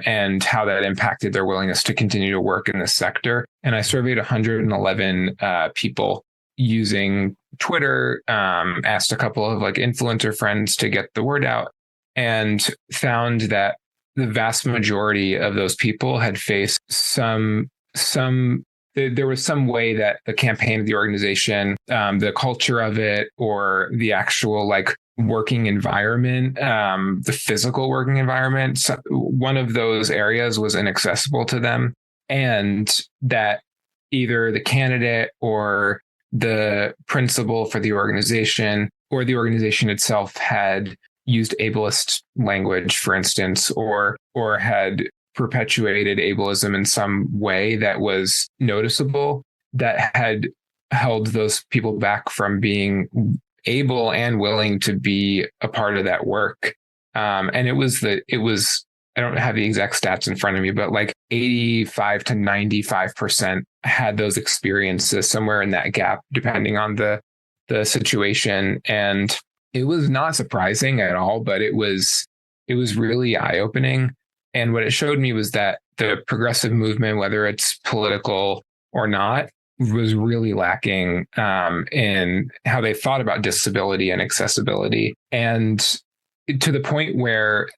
and how that impacted their willingness to continue to work in this sector. And I surveyed 111 people using Twitter, asked a couple of influencer friends to get the word out, and found that the vast majority of those people had faced there was some way that the campaign of the organization, the culture of it, or the actual working environment, the physical working environment, one of those areas was inaccessible to them, and that either the candidate or the principal for the organization or the organization itself had used ableist language, for instance, or had perpetuated ableism in some way that was noticeable, that had held those people back from being able and willing to be a part of that work. And it was I don't have the exact stats in front of me, but 85 to 95% had those experiences, somewhere in that gap, depending on the situation. And it was not surprising at all, but it was really eye-opening. And what it showed me was that the progressive movement, whether it's political or not, was really lacking in how they thought about disability and accessibility. And to the point where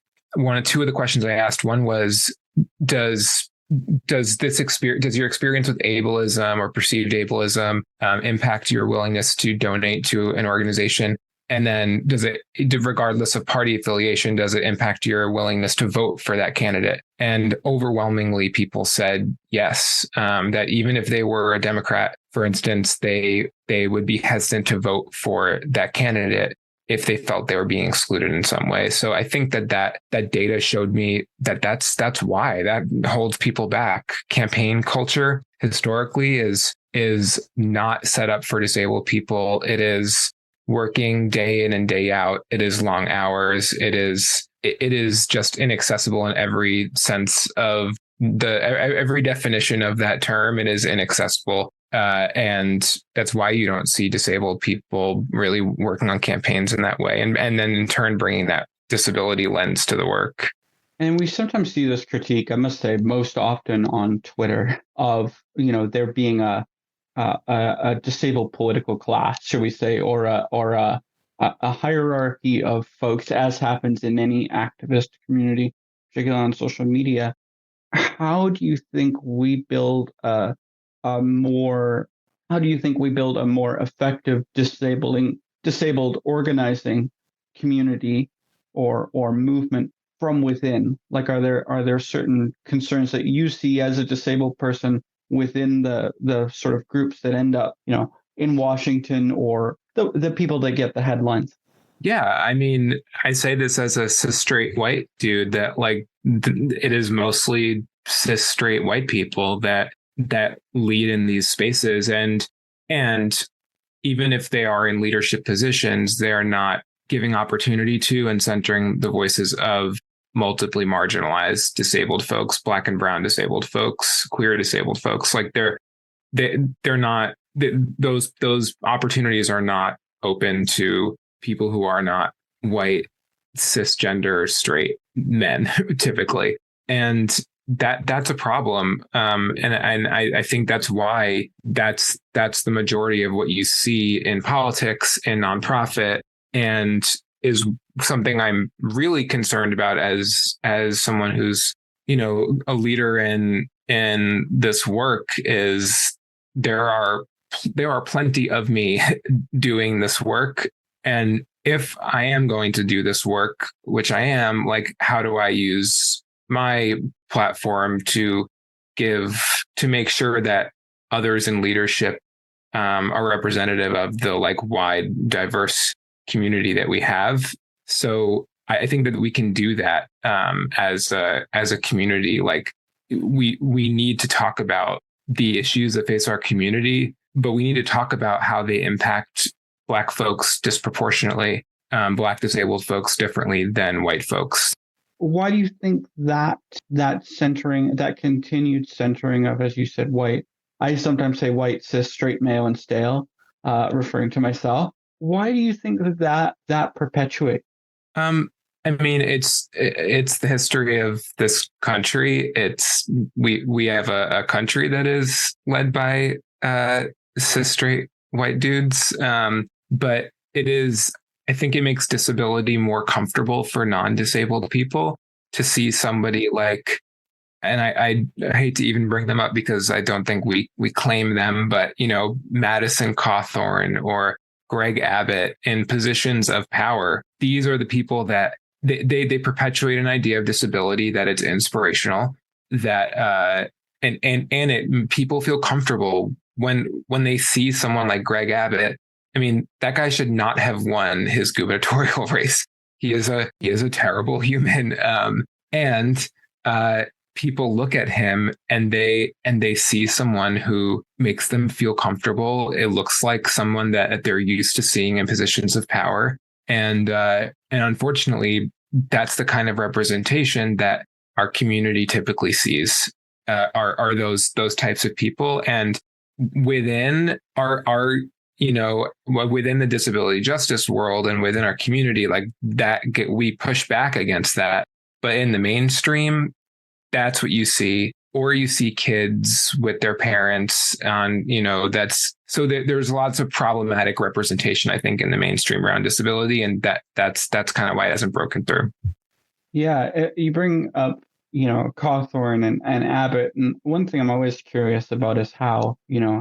two of the questions I asked, one was, does your experience with ableism or perceived ableism impact your willingness to donate to an organization? And then regardless of party affiliation, does it impact your willingness to vote for that candidate? And overwhelmingly, people said yes, that even if they were a Democrat, for instance, they would be hesitant to vote for that candidate if they felt they were being excluded in some way. So I think that data showed me that's why that holds people back. Campaign culture historically is not set up for disabled people. It is working day in and day out. It is long hours. It is just inaccessible in every sense of every definition of that term. It is inaccessible. And that's why you don't see disabled people really working on campaigns in that way. And then in turn, bringing that disability lens to the work. And we sometimes see this critique, I must say, most often on Twitter, of, there being a disabled political class, shall we say, or a hierarchy of folks, as happens in any activist community, particularly on social media. How do you think we build a more effective disabled organizing community or movement from within? Are there certain concerns that you see as a disabled person within the sort of groups that end up, in Washington, or the people that get the headlines? Yeah, I mean, I say this as a straight white dude that it is mostly cis straight white people that lead in these spaces, and even if they are in leadership positions, they are not giving opportunity to and centering the voices of multiply marginalized disabled folks, Black and brown disabled folks, queer disabled folks. Like they're not, those opportunities are not open to people who are not white, cisgender, straight men typically. And that's a problem. And I think that's why that's the majority of what you see in politics and nonprofit, and is something I'm really concerned about as someone who's, a leader in this work. Is there are plenty of me doing this work, and if I am going to do this work, which I am, like, how do I use my platform to make sure that others in leadership are representative of the wide, diverse community that we have? So I think that we can do that as a community. Like we need to talk about the issues that face our community, but we need to talk about how they impact Black folks disproportionately, Black disabled folks differently than white folks. Why do you think that centering, that continued centering of, as you said, white, I sometimes say white, cis, straight, male, and stale, referring to myself. Why do you think that perpetuates? I mean, it's the history of this country. It's we have a country that is led by cis, straight, white dudes, but it is. I think it makes disability more comfortable for non-disabled people to see somebody like, and I hate to even bring them up because I don't think we claim them, but Madison Cawthorn or Greg Abbott in positions of power. These are the people that they perpetuate an idea of disability that it's inspirational, that and people feel comfortable when they see someone like Greg Abbott. I mean, that guy should not have won his gubernatorial race. He is a terrible human, and people look at him and they see someone who makes them feel comfortable. It looks like someone that they're used to seeing in positions of power, and unfortunately, that's the kind of representation that our community typically sees. Are those types of people, and within our within the disability justice world and within our community, like that, we push back against that. But in the mainstream, that's what you see, or you see kids with their parents on, there's lots of problematic representation, I think, in the mainstream around disability. And that's kind of why it hasn't broken through. Yeah. You bring up, Cawthorn and Abbott. And one thing I'm always curious about is how,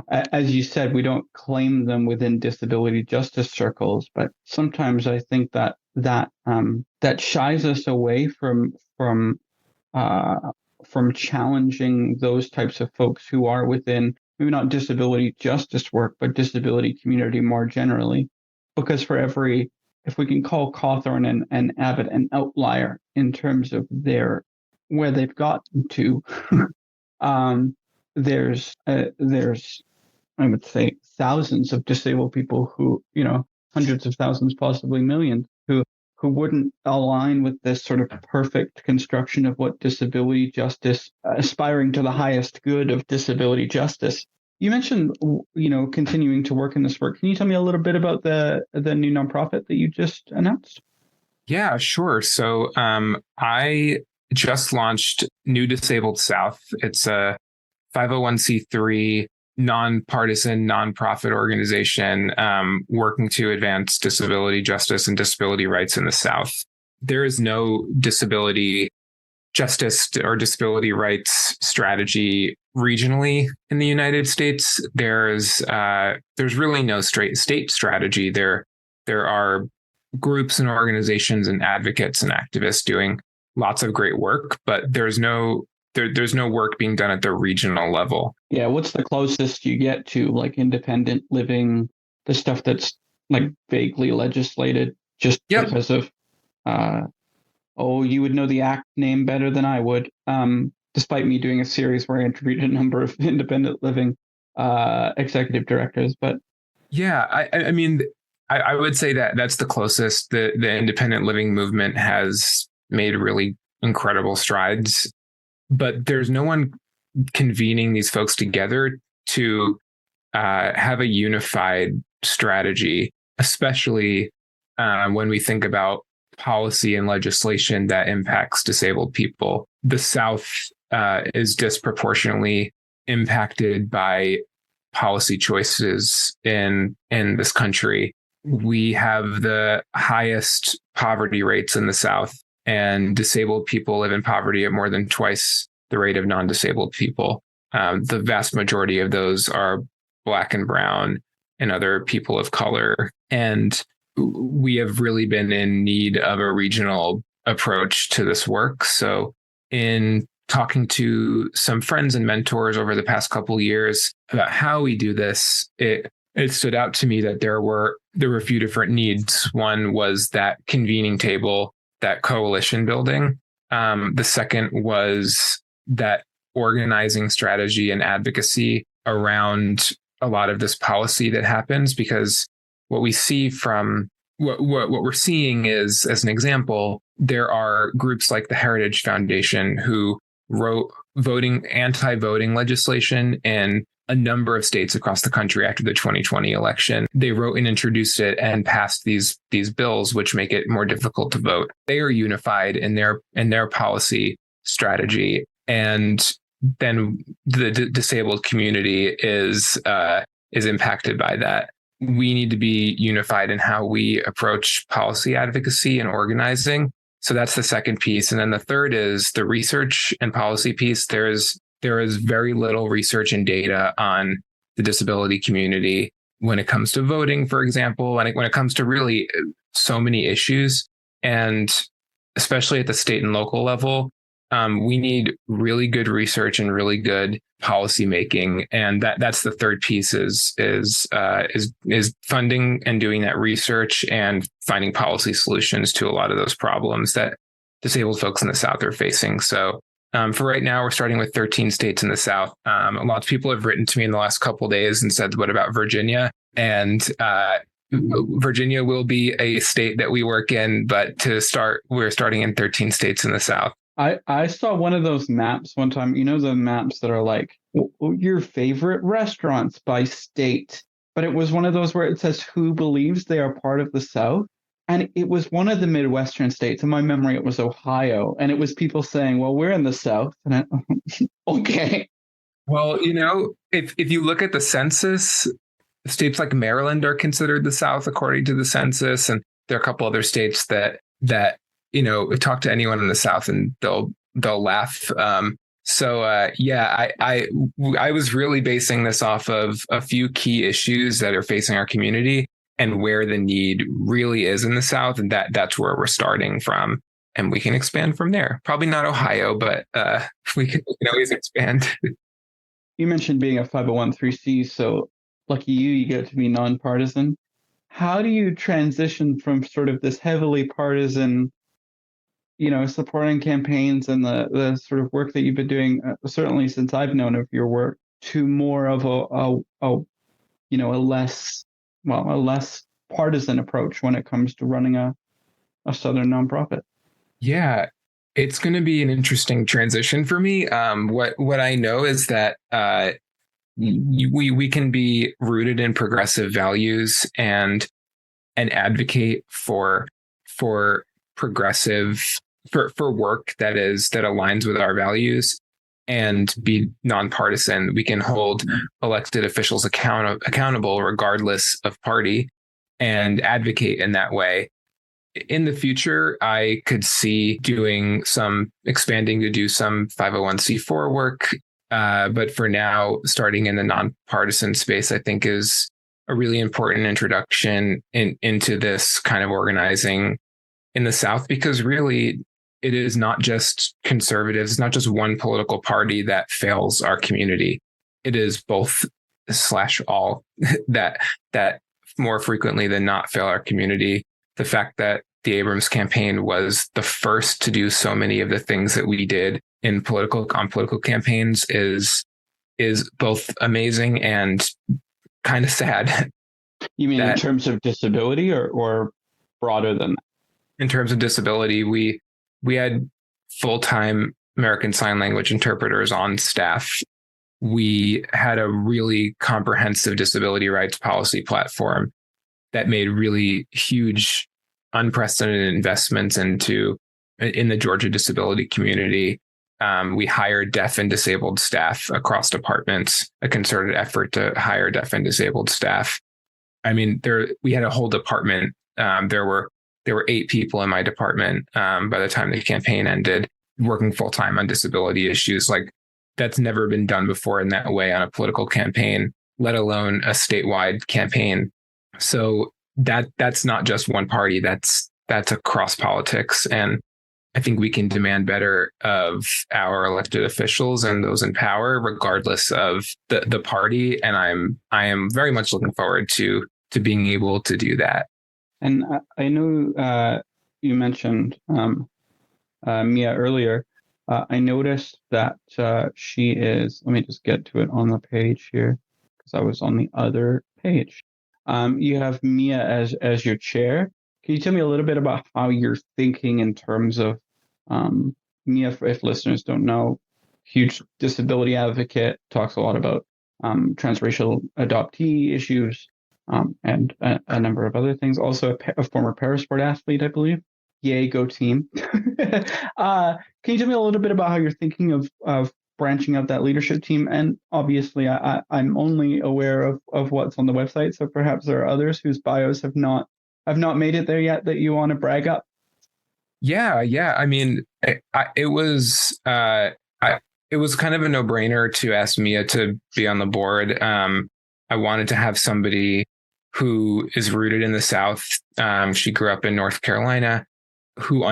as you said, we don't claim them within disability justice circles, but sometimes I think that shies us away from challenging those types of folks who are within maybe not disability justice work, but disability community more generally. Because if we can call Cawthorn and Abbott an outlier in terms of where they've gotten to, there's I would say thousands of disabled people who, hundreds of thousands, possibly millions, who wouldn't align with this sort of perfect construction of what disability justice, aspiring to the highest good of disability justice. You mentioned, continuing to work in this work. Can you tell me a little bit about the new nonprofit that you just announced? Yeah, sure. So I just launched New Disabled South. It's a 501c3 nonpartisan nonprofit organization working to advance disability justice and disability rights in the South. There is no disability justice or disability rights strategy regionally in the United States. There's really no straight state strategy. There are groups and organizations and advocates and activists doing lots of great work, but there's no work being done at the regional level. Yeah, what's the closest you get to like independent living, the stuff that's like vaguely legislated just because of Oh, you would know the act name better than I would. Despite me doing a series where I interviewed a number of independent living executive directors, but yeah, I mean, I would say that that's the closest the independent living movement has made really incredible strides, but there's no one convening these folks together to have a unified strategy, especially when we think about policy and legislation that impacts disabled people. The South is disproportionately impacted by policy choices in this country. We have the highest poverty rates in the South, and disabled people live in poverty at more than twice the rate of non-disabled people. The vast majority of those are Black and brown and other people of color. And we have really been in need of a regional approach to this work. So in talking to some friends and mentors over the past couple of years about how we do this, it stood out to me that there were a few different needs. One was that convening table, that coalition building. The second was that organizing strategy and advocacy around a lot of this policy that happens, because what we see from what we're seeing is, as an example, there are groups like the Heritage Foundation who wrote anti-voting legislation in a number of states across the country after the 2020 election. They wrote and introduced it and passed these bills which make it more difficult to vote. They are unified in their policy strategy, and then the disabled community is impacted by that. We need to be unified in how we approach policy advocacy and organizing. So that's the second piece. And then the third is the research and policy piece. There is very little research and data on the disability community when it comes to voting, for example, and when it comes to really so many issues. And especially at the state and local level, we need really good research and really good policy making, and that's the third piece is funding and doing that research and finding policy solutions to a lot of those problems that disabled folks in the South are facing. So for right now, we're starting with 13 states in the South. A lot of people have written to me in the last couple of days and said, "What about Virginia?" And Virginia will be a state that we work in, but to start, we're starting in 13 states in the South. I saw one of those maps one time, the maps that are like your favorite restaurants by state, but it was one of those where it says who believes they are part of the South. And it was one of the Midwestern states. In my memory, it was Ohio. And it was people saying, well, we're in the South. And okay. Well, if you look at the census, states like Maryland are considered the South according to the census. And there are a couple other states that talk to anyone in the South and they'll laugh. I was really basing this off of a few key issues that are facing our community and where the need really is in the South. And that's where we're starting from. And we can expand from there. Probably not Ohio, but we can always expand. You mentioned being a 501(c)(3), so lucky you get to be nonpartisan. How do you transition from sort of this heavily partisan supporting campaigns and the sort of work that you've been doing, certainly since I've known of your work, to more of a less partisan approach when it comes to running a Southern nonprofit? Yeah, it's going to be an interesting transition for me. What I know is that we can be rooted in progressive values and advocate for progressive for work that aligns with our values and be nonpartisan. We can hold elected officials accountable regardless of party and advocate in that way. In the future, I could see expanding to do some 501(c)(4) work. But for now, starting in the nonpartisan space, I think is a really important introduction into this kind of organizing in the South, because really it is not just conservatives, it's not just one political party that fails our community. It is both / all that more frequently than not fail our community. The fact that the Abrams campaign was the first to do so many of the things that we did on political campaigns is both amazing and kind of sad. You mean in terms of disability or broader than that? In terms of disability, we had full-time American Sign Language interpreters on staff. We had a really comprehensive disability rights policy platform that made really huge, unprecedented investments in the Georgia disability community. We hired deaf and disabled staff across departments, a concerted effort to hire deaf and disabled staff. I mean, we had a whole department. There were 8 people in my department by the time the campaign ended, working full time on disability issues. Like, that's never been done before in that way on a political campaign, let alone a statewide campaign. So that's not just one party. That's across politics, and I think we can demand better of our elected officials and those in power, regardless of the party. And I am very much looking forward to being able to do that. And I know you mentioned Mia earlier. I noticed that she is, let me just get to it on the page here, because I was on the other page. You have Mia as your chair. Can you tell me a little bit about how you're thinking in terms of Mia, if listeners don't know, huge disability advocate, talks a lot about transracial adoptee issues and a number of other things. Also a former parasport athlete, I believe. Yay, go team. Can you tell me a little bit about how you're thinking of branching out that leadership team? And obviously, I'm only aware of what's on the website, so perhaps there are others whose bios have not made it there yet that you want to brag up. Yeah. I mean, it was kind of a no-brainer to ask Mia to be on the board. I wanted to have somebody who is rooted in the South. She grew up in North Carolina, who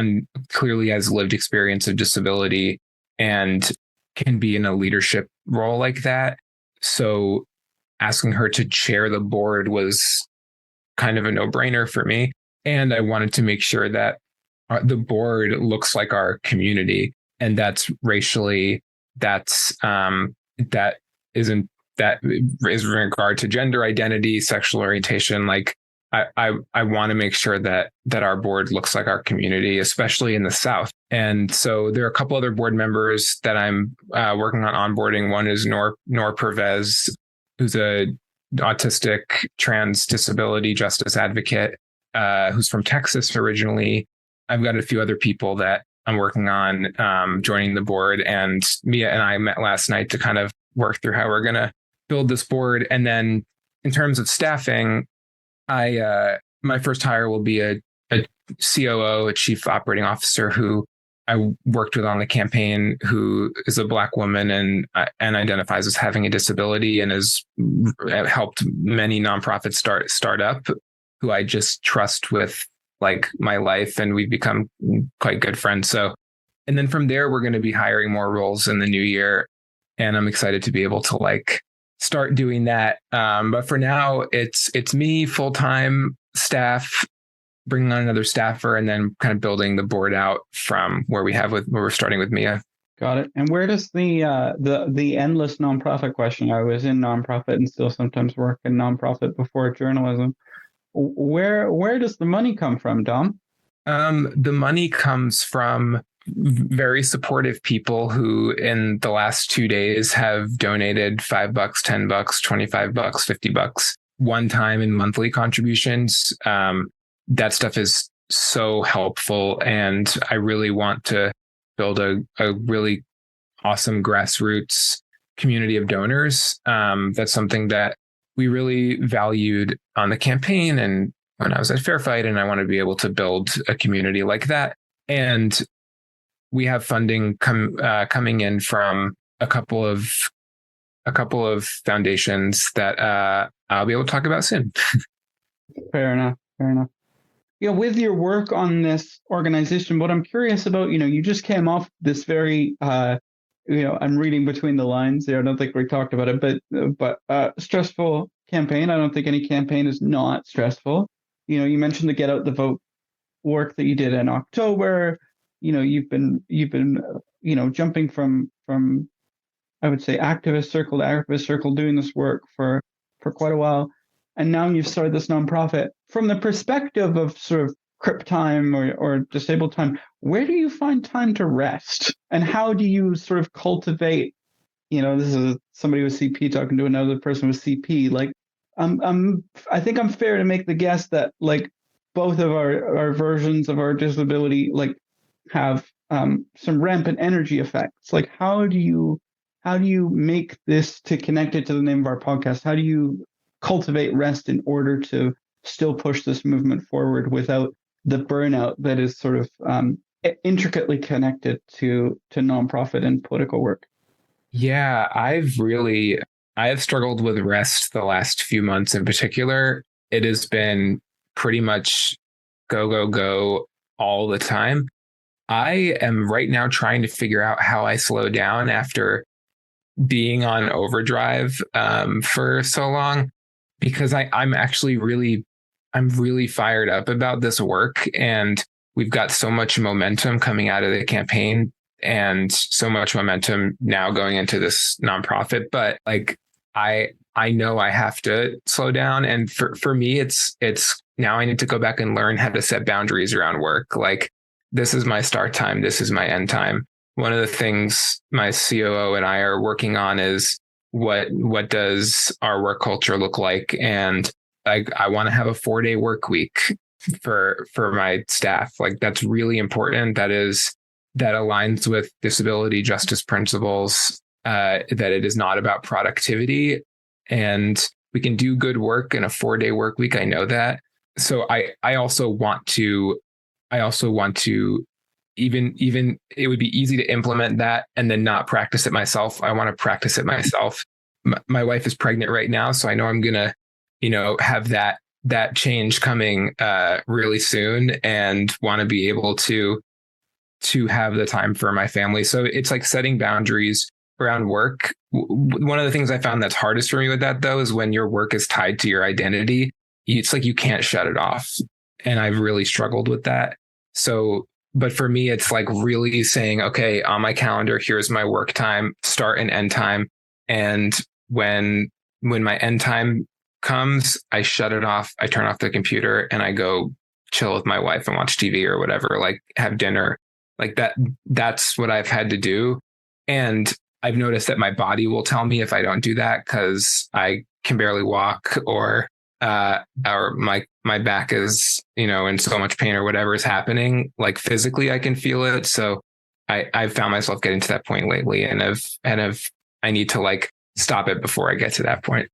clearly has lived experience of disability and can be in a leadership role like that. So asking her to chair the board was kind of a no-brainer for me. And I wanted to make sure that the board looks like our community, and that is in regard to gender identity, sexual orientation. Like, I want to make sure that our board looks like our community, especially in the South. And so there are a couple other board members that I'm working on onboarding. One is Noor Pervez, who's a autistic trans disability justice advocate, who's from Texas originally. I've got a few other people that I'm working on joining the board, and Mia and I met last night to kind of work through how we're going to build this board. And then in terms of staffing, my first hire will be a COO, a chief operating officer, who I worked with on the campaign, who is a Black woman and identifies as having a disability, and has helped many nonprofits start up, who I just trust with like my life, and we've become quite good friends. So, and then from there, we're going to be hiring more roles in the new year, and I'm excited to be able to like start doing that. But for now, it's me, full-time staff, bringing on another staffer, and then kind of building the board out from where we're starting with Mia. Got it. And where does the endless nonprofit question? I was in nonprofit and still sometimes work in nonprofit before journalism. Where does the money come from, Dom? The money comes from very supportive people who in the last 2 days have donated $5, $10, $25, $50 one time in monthly contributions. That stuff is so helpful, and I really want to build a really awesome grassroots community of donors. That's something that we really valued on the campaign and when I was at Fair Fight, and I want to be able to build a community like that. And we have funding coming in from a couple of foundations that I'll be able to talk about soon. Fair enough. With your work on this organization, what I'm curious about, you just came off this very, I'm reading between the lines there. I don't think we talked about it, but stressful campaign. I don't think any campaign is not stressful. You mentioned the Get Out the Vote work that you did in October. You've been jumping from I would say activist circle to activist circle, doing this work for quite a while, and now you've started this nonprofit. From the perspective of sort of crip time or disabled time, where do you find time to rest, and how do you sort of cultivate? This is somebody with CP talking to another person with CP. Like, I think I'm fair to make the guess that like both of our versions of our disability like have some rampant energy effects. Like, how do you make this, to connect it to the name of our podcast, how do you cultivate rest in order to still push this movement forward without the burnout that is sort of intricately connected to nonprofit and political work? Yeah, I have struggled with rest the last few months in particular. It has been pretty much go, go, go all the time. I am right now trying to figure out how I slow down after being on overdrive for so long, because I'm really fired up about this work, and we've got so much momentum coming out of the campaign and so much momentum now going into this nonprofit. But like, I know I have to slow down. And for me, it's now I need to go back and learn how to set boundaries around work. Like, this is my start time. This is my end time. One of the things my COO and I are working on is what does our work culture look like? And I want to have a 4-day work week for my staff. Like, that's really important. That aligns with disability justice principles, that it is not about productivity, and we can do good work in a 4-day work week. I know that. So I also want to even it would be easy to implement that and then not practice it myself. I want to practice it myself. My wife is pregnant right now, so I know I'm going to, have that change coming really soon, and want to be able to have the time for my family. So it's like setting boundaries around work. One of the things I found that's hardest for me with that, though, is when your work is tied to your identity. It's like you can't shut it off. And I've really struggled with that. So, but for me, it's like really saying, okay, on my calendar, here's my work time, start and end time. And when my end time comes, I shut it off. I turn off the computer and I go chill with my wife and watch TV or whatever, like have dinner. Like that's what I've had to do. And I've noticed that my body will tell me if I don't do that, because I can barely walk, or my back is, in so much pain, or whatever is happening. Like, physically, I can feel it. So I've found myself getting to that point lately, and I need to like stop it before I get to that point.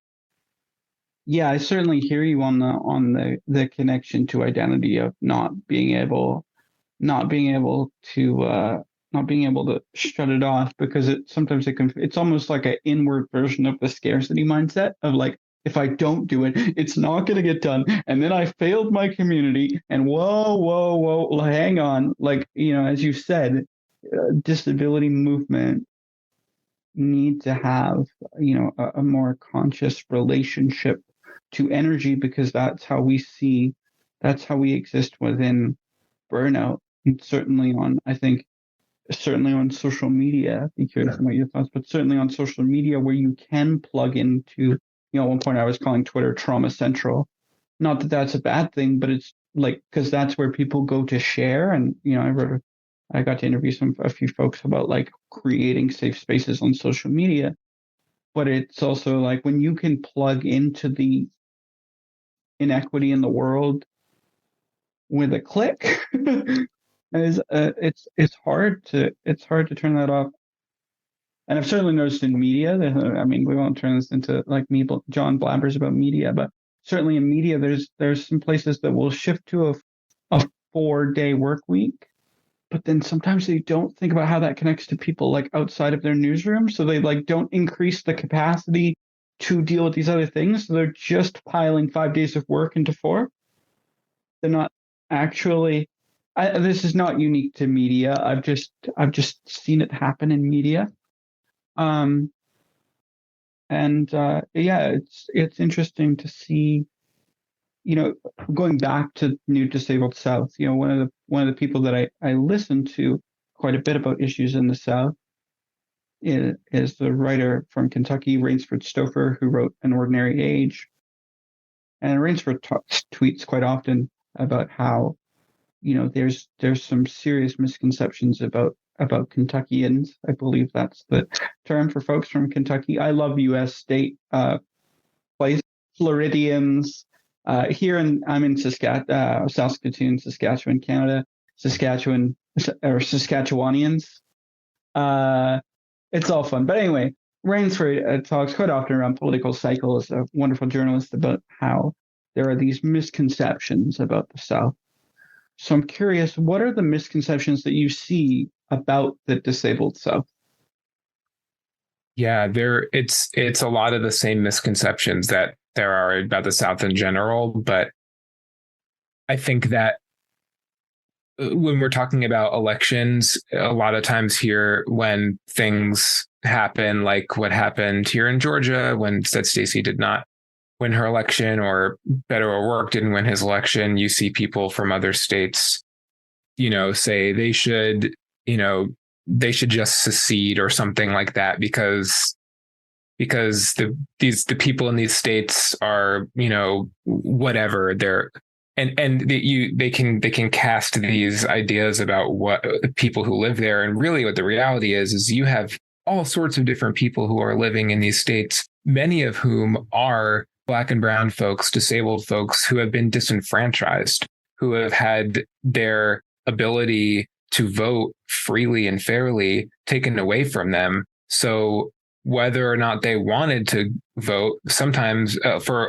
Yeah, I certainly hear you on the connection to identity of not being able to shut it off, because it's almost like an inward version of the scarcity mindset of like, if I don't do it, it's not going to get done, and then I failed my community, and whoa, hang on. Like, as you said, disability movement need to have a more conscious relationship to energy, because that's how we exist within burnout. And certainly on social media, be curious about your thoughts, but certainly on social media, where you can plug into, at one point I was calling Twitter trauma central. Not that that's a bad thing, but it's like, because that's where people go to share. And, I got to interview a few folks about like creating safe spaces on social media. But it's also like, when you can plug into the inequity in the world with a click, it's hard to turn that off. And I've certainly noticed in media that, we won't turn this into like me, John blabbers about media, but certainly in media, there's some places that will shift to a 4-day work week, but then sometimes they don't think about how that connects to people like outside of their newsroom. So they like don't increase the capacity to deal with these other things. So they're just piling 5 days of work into 4. They're not actually. This is not unique to media. I've just seen it happen in media. It's interesting to see, going back to New Disabled South, one of the people that I listen to quite a bit about issues in the South is the writer from Kentucky, Rainsford Stouffer, who wrote An Ordinary Age. And Rainsford tweets quite often about how, there's some serious misconceptions about Kentuckians. I believe that's the term for folks from Kentucky. I love U.S. state place, Floridians. I'm in Saskatoon, Saskatchewan, Canada. Saskatchewanians. It's all fun. But anyway, Rainsford talks quite often around political cycles, a wonderful journalist, about how there are these misconceptions about the South. So I'm curious, what are the misconceptions that you see about the disabled South? Yeah, it's a lot of the same misconceptions that there are about the South in general, but I think that when we're talking about elections, a lot of times here when things happen, like what happened here in Georgia when said Stacy did not win her election, or Beto O'Rourke didn't win his election, you see people from other states, say they should just secede or something like that because the people in these states are, whatever they're. They can cast these ideas about what the people who live there. And really what the reality is you have all sorts of different people who are living in these states, many of whom are Black and brown folks, disabled folks who have been disenfranchised, who have had their ability to vote freely and fairly taken away from them. So whether or not they wanted to vote, sometimes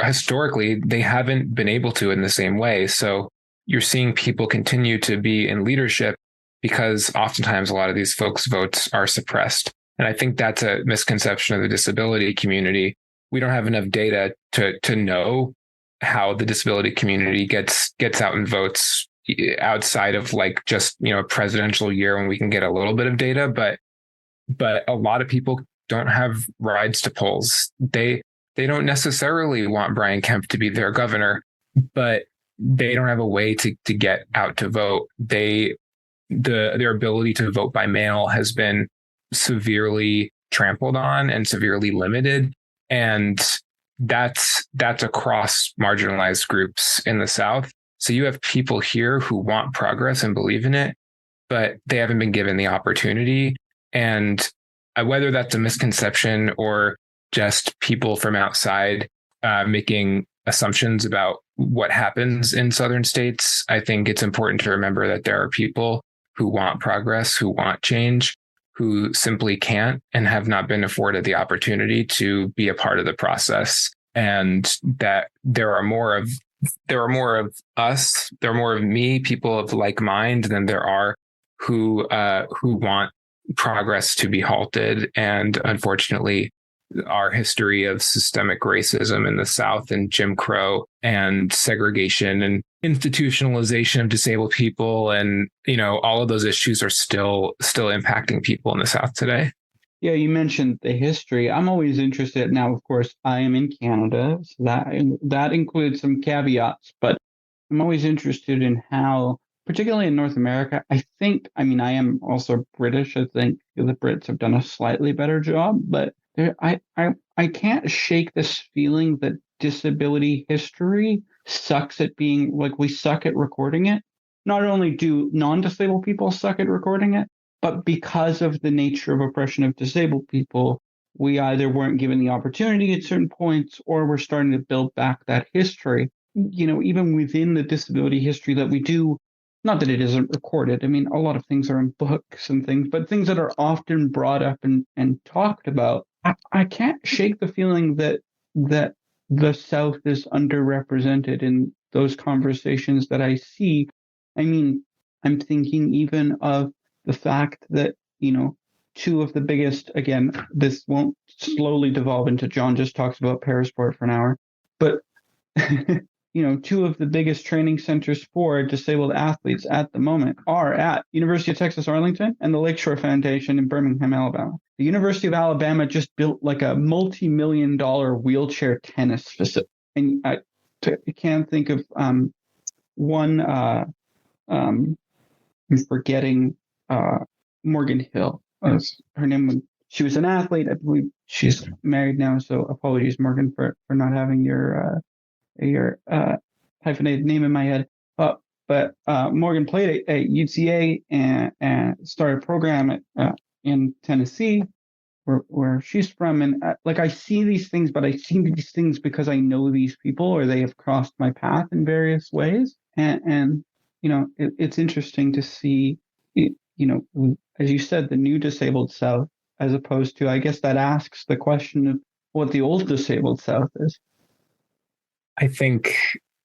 historically, they haven't been able to in the same way. So you're seeing people continue to be in leadership because oftentimes a lot of these folks' votes are suppressed. And I think that's a misconception of the disability community. We don't have enough data to know how the disability community gets out and votes outside of like just, a presidential year when we can get a little bit of data. But a lot of people don't have rides to polls. They don't necessarily want Brian Kemp to be their governor, but they don't have a way to get out to vote. Their ability to vote by mail has been severely trampled on and severely limited. And that's across marginalized groups in the South. So you have people here who want progress and believe in it, but they haven't been given the opportunity. And whether that's a misconception or just people from outside making assumptions about what happens in Southern states, I think it's important to remember that there are people who want progress, who want change, who simply can't and have not been afforded the opportunity to be a part of the process. And that there are more of us, there are more of me, people of like mind, than there are who want progress to be halted. And unfortunately, our history of systemic racism in the South and Jim Crow and segregation and institutionalization of disabled people and, all of those issues are still impacting people in the South today. Yeah, you mentioned the history. I'm always interested. Now, of course, I am in Canada, so that includes some caveats, but I'm always interested in how, particularly in North America, I am also British. I think the Brits have done a slightly better job, but I can't shake this feeling that disability history sucks at being, like, we suck at recording it. Not only do non-disabled people suck at recording it, but because of the nature of oppression of disabled people, we either weren't given the opportunity at certain points, or we're starting to build back that history. Even within the disability history that we do, not that it isn't recorded. I mean, a lot of things are in books and things, but things that are often brought up and talked about. I can't shake the feeling that the South is underrepresented in those conversations that I see. I mean, I'm thinking even of the fact that, two of the biggest, again, this won't slowly devolve into John just talks about parasport for an hour, but two of the biggest training centers for disabled athletes at the moment are at University of Texas Arlington and the Lakeshore Foundation in Birmingham, Alabama. The University of Alabama just built like a multi-million-dollar wheelchair tennis facility. And can't think of one. I'm forgetting Morgan Hill. Her name. She was an athlete. I believe she's married now. So apologies, Morgan, for not having your hyphenated name in my head. But Morgan played at UCA and started a program in Tennessee, where she's from. And like, I see these things, but I see these things because I know these people, or they have crossed my path in various ways. And it's interesting to see, as you said, the new disabled South, as opposed to, I guess that asks the question of what the old disabled South is. I think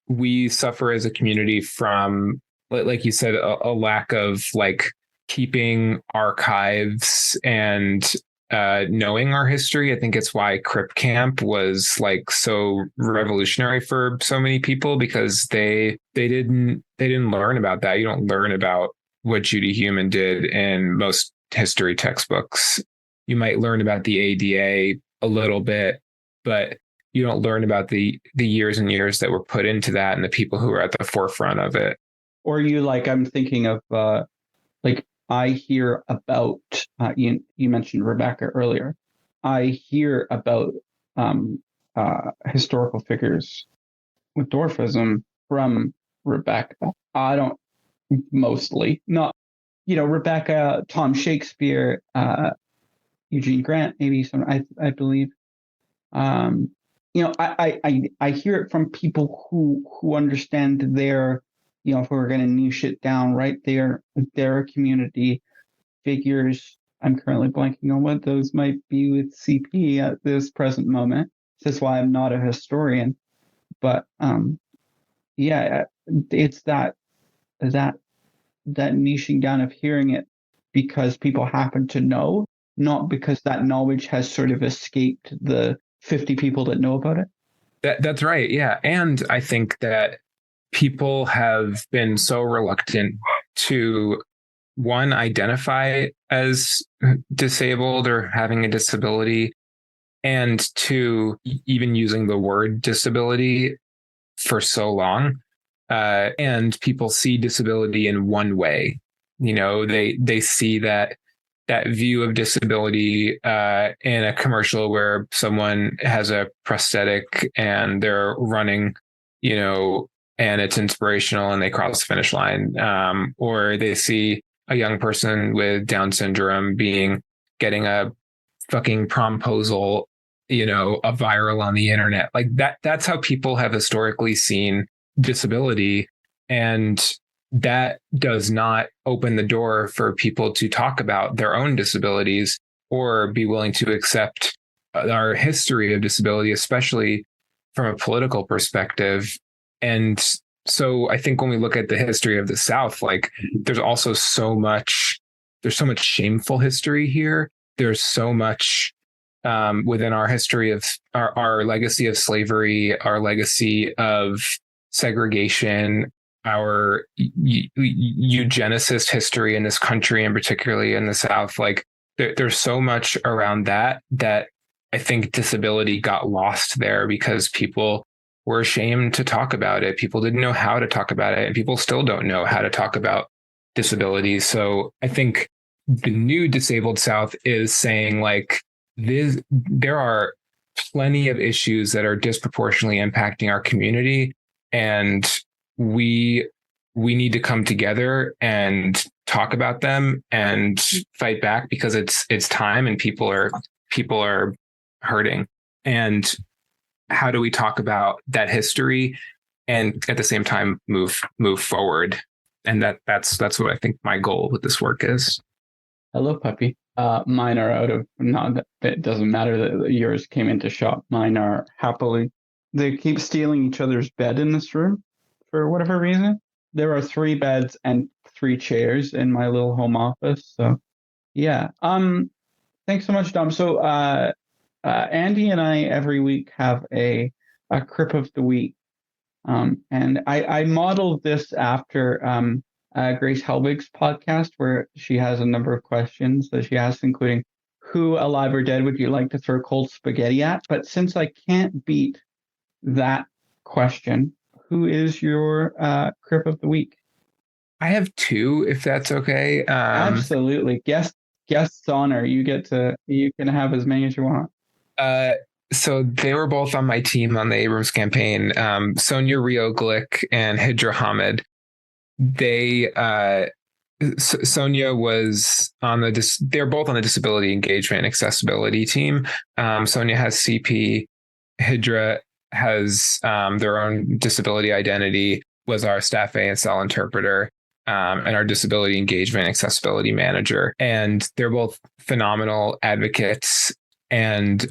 we suffer as a community from, like you said, a lack of like keeping archives and knowing our history. I think it's why Crip Camp was like so revolutionary for so many people, because they didn't learn about that. You don't learn about what Judy Heumann did in most history textbooks. You might learn about the ADA a little bit, but you don't learn about the years and years that were put into that and the people who were at the forefront of it. Or I'm thinking of I hear about, you mentioned Rebecca earlier. I hear about historical figures with dwarfism from Rebecca. I don't, mostly, not, Rebecca, Tom Shakespeare, Eugene Grant, maybe some, I believe. I hear it from people who understand their, if we're going to niche it down, right, their community figures. I'm currently blanking on what those might be with CP at this present moment. This is why I'm not a historian, but it's that niching down of hearing it because people happen to know, not because that knowledge has sort of escaped the 50 people that know about it. That's right. Yeah. And I think that people have been so reluctant to, one, identify as disabled or having a disability, and two, even using the word disability for so long. And people see disability in one way. They see that view of disability in a commercial where someone has a prosthetic and they're running, and it's inspirational and they cross the finish line. Or they see a young person with Down syndrome getting a fucking promposal, a viral on the internet. Like that's how people have historically seen disability. And that does not open the door for people to talk about their own disabilities or be willing to accept our history of disability, especially from a political perspective. And so I think when we look at the history of the South, like there's so much shameful history here. There's so much within our history of our legacy of slavery, our legacy of segregation, our eugenicist history in this country, and particularly in the South. Like there's so much around that I think disability got lost there because people were ashamed to talk about it. People didn't know how to talk about it, and people still don't know how to talk about disability. So I think the new disabled South is saying like there are plenty of issues that are disproportionately impacting our community, and we need to come together and talk about them and fight back, because it's time and people are hurting. And how do we talk about that history and at the same time move forward? And that's what I think my goal with this work is. Hello, puppy. Mine are out of, no, it doesn't matter that yours came into shop. Mine are happily, they keep stealing each other's bed in this room for whatever reason. There are 3 beds and 3 chairs in my little home office. So yeah. Thanks so much, Dom. So Andy and I every week have a Crip of the Week. And I modeled this after Grace Helbig's podcast, where she has a number of questions that she asks, including who, alive or dead, would you like to throw cold spaghetti at? But since I can't beat that question. Who is your Crip of the Week? I have two, if that's okay. Absolutely. Guest's honor. You can have as many as you want. So they were both on my team on the Abrams campaign. Sonia Rio Glick and Hidra Hamid. Sonia was on they're both on the disability engagement and accessibility team. Sonia has CP. Hidra has their own disability identity, was our staff ASL interpreter, and our disability engagement accessibility manager. And they're both phenomenal advocates and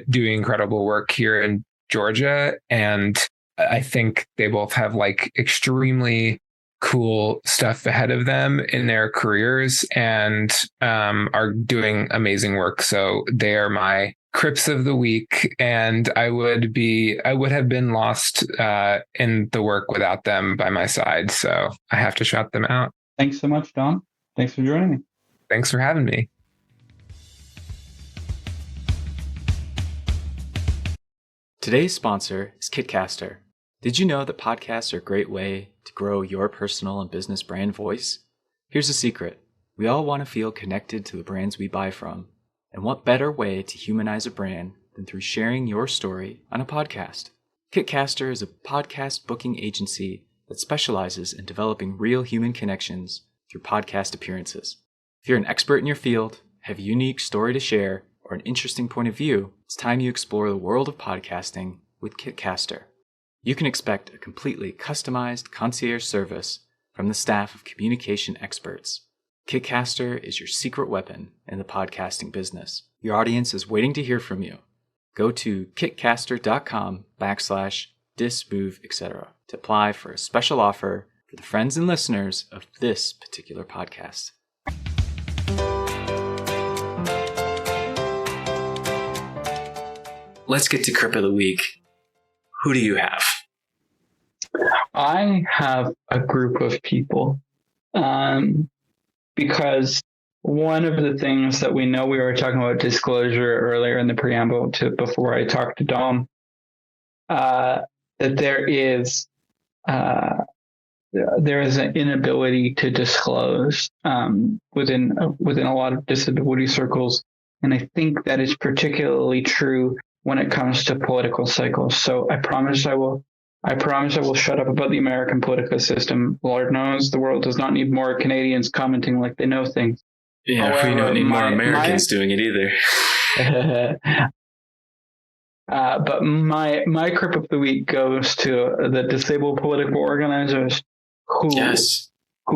doing incredible work here in Georgia. And I think they both have like extremely cool stuff ahead of them in their careers and are doing amazing work. So they are my Crips of the Week, and I would have been lost in the work without them by my side. So I have to shout them out. Thanks so much, Don. Thanks for joining me. Thanks for having me. Today's sponsor is Kitcaster. Did you know that podcasts are a great way to grow your personal and business brand voice? Here's a secret. We all want to feel connected to the brands we buy from. And what better way to humanize a brand than through sharing your story on a podcast? Kitcaster is a podcast booking agency that specializes in developing real human connections through podcast appearances. If you're an expert in your field, have a unique story to share, or an interesting point of view, it's time you explore the world of podcasting with Kitcaster. You can expect a completely customized concierge service from the staff of communication experts. Kitcaster is your secret weapon in the podcasting business. Your audience is waiting to hear from you. Go to kitcaster.com/dismove, etc. to apply for a special offer for the friends and listeners of this particular podcast. Let's get to Crip of the Week. Who do you have? I have a group of people because one of the things that we know, we were talking about disclosure earlier in the preamble before I talked to Dom, that there is an inability to disclose within a lot of disability circles, and I think that is particularly true when it comes to political cycles. So I promise I will shut up about the American political system. Lord knows the world does not need more Canadians commenting like they know things. Yeah, however, we don't need more Americans doing it either. But my Crip of the Week goes to the disabled political organizers who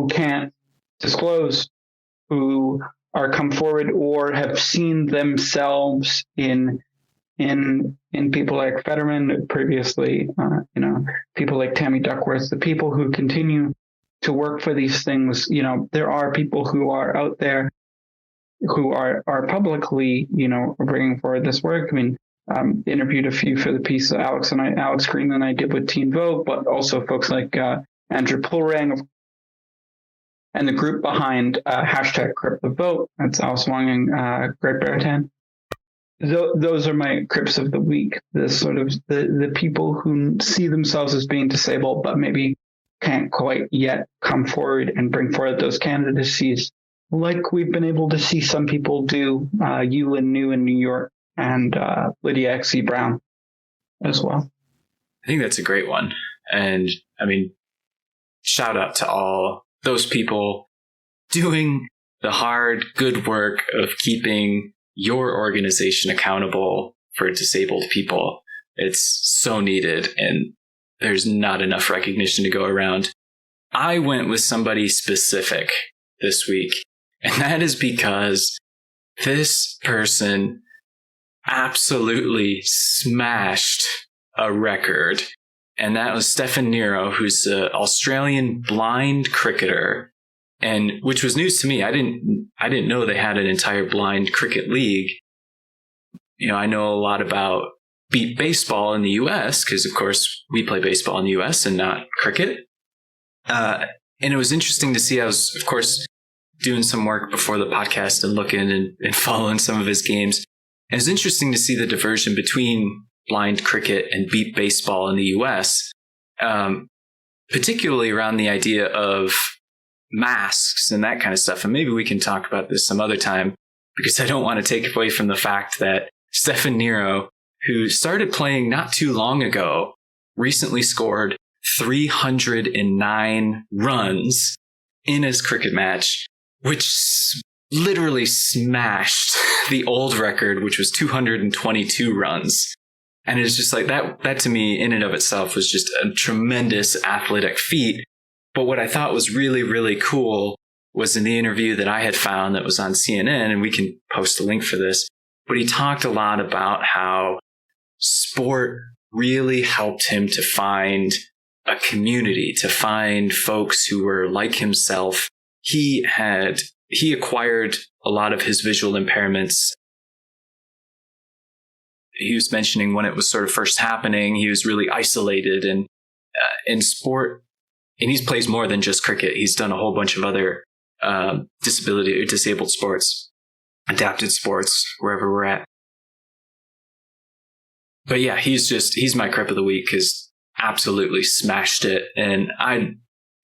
can't disclose, who are come forward or have seen themselves in people like Fetterman previously, people like Tammy Duckworth, the people who continue to work for these things. There are people who are out there who are publicly, bringing forward this work. I mean, interviewed a few for the piece that Alex Green and I did with Teen Vogue, but also folks like Andrew Pulrang and the group behind hashtag Crip the Vote. That's Alice Wong and Greg Bertan. Those are my Crips of the Week. The sort of the people who see themselves as being disabled, but maybe can't quite yet come forward and bring forward those candidacies, like we've been able to see some people do. Yulin New in New York and Lydia X.E. Brown as well. I think that's a great one. And I mean, shout out to all those people doing the hard, good work of keeping your organization accountable for disabled people. It's so needed, and there's not enough recognition to go around. I went with somebody specific this week, and that is because this person absolutely smashed a record, and that was Stefan Nero, who's an Australian blind cricketer, and which was news to me. I didn't know they had an entire blind cricket league. I know a lot about beat baseball in the US because, of course, we play baseball in the US and not cricket. And it was interesting to see. I was, of course, doing some work before the podcast and looking and following some of his games. And it was interesting to see the diversion between blind cricket and beat baseball in the US, particularly around the idea of masks and that kind of stuff. And maybe we can talk about this some other time, because I don't want to take away from the fact that Stefan Nero, who started playing not too long ago, recently scored 309 runs in his cricket match, which literally smashed the old record, which was 222 runs. And it's just like that to me in and of itself was just a tremendous athletic feat. But what I thought was really, really cool was in the interview that I had found that was on CNN, and we can post a link for this, but he talked a lot about how sport really helped him to find a community, to find folks who were like himself. He acquired a lot of his visual impairments. He was mentioning when it was sort of first happening, he was really isolated, and in sport, and he plays more than just cricket. He's done a whole bunch of other disability or disabled sports, adapted sports, wherever we're at. But yeah, he's my crip of the week, because absolutely smashed it. And I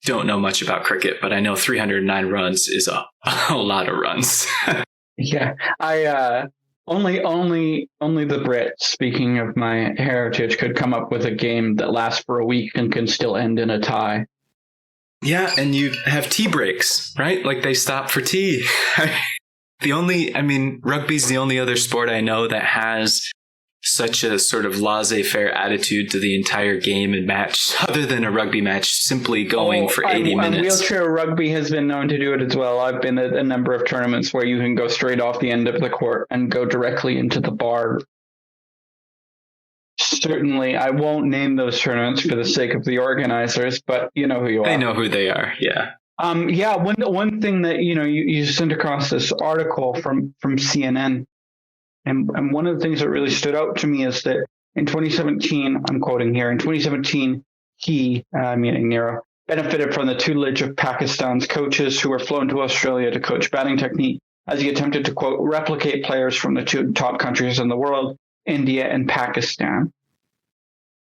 don't know much about cricket, but I know 309 runs is a lot of runs. Yeah, I only the Brits, speaking of my heritage, could come up with a game that lasts for a week and can still end in a tie. Yeah, and you have tea breaks, right? Like they stop for tea. Rugby's the only other sport I know that has such a sort of laissez-faire attitude to the entire game and match, other than a rugby match simply going for 80 minutes. Wheelchair rugby has been known to do it as well. I've been at a number of tournaments where you can go straight off the end of the court and go directly into the bar. Certainly, I won't name those tournaments for the sake of the organizers, but you know who you are. They know who they are, yeah. One thing that, you sent across this article from CNN, and one of the things that really stood out to me is that in 2017, I'm quoting here, in 2017, he, meaning Nero, benefited from the tutelage of Pakistan's coaches who were flown to Australia to coach batting technique as he attempted to, quote, replicate players from the two top countries in the world, India and Pakistan.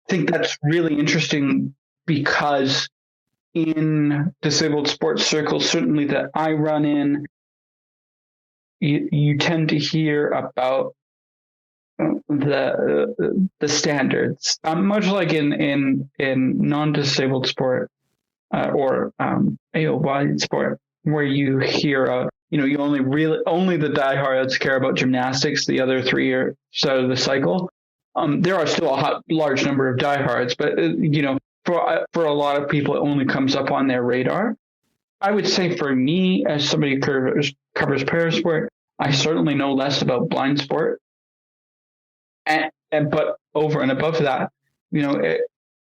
I think that's really interesting because in disabled sports circles, certainly that I run in, you tend to hear about the standards, much like in non-disabled sport or AOY sport, where you hear you only the diehards care about gymnastics. The other three are sort of the cycle. There are still a large number of diehards, but for a lot of people, it only comes up on their radar. I would say for me, as somebody who covers parasport, I certainly know less about blind sport. But over and above that,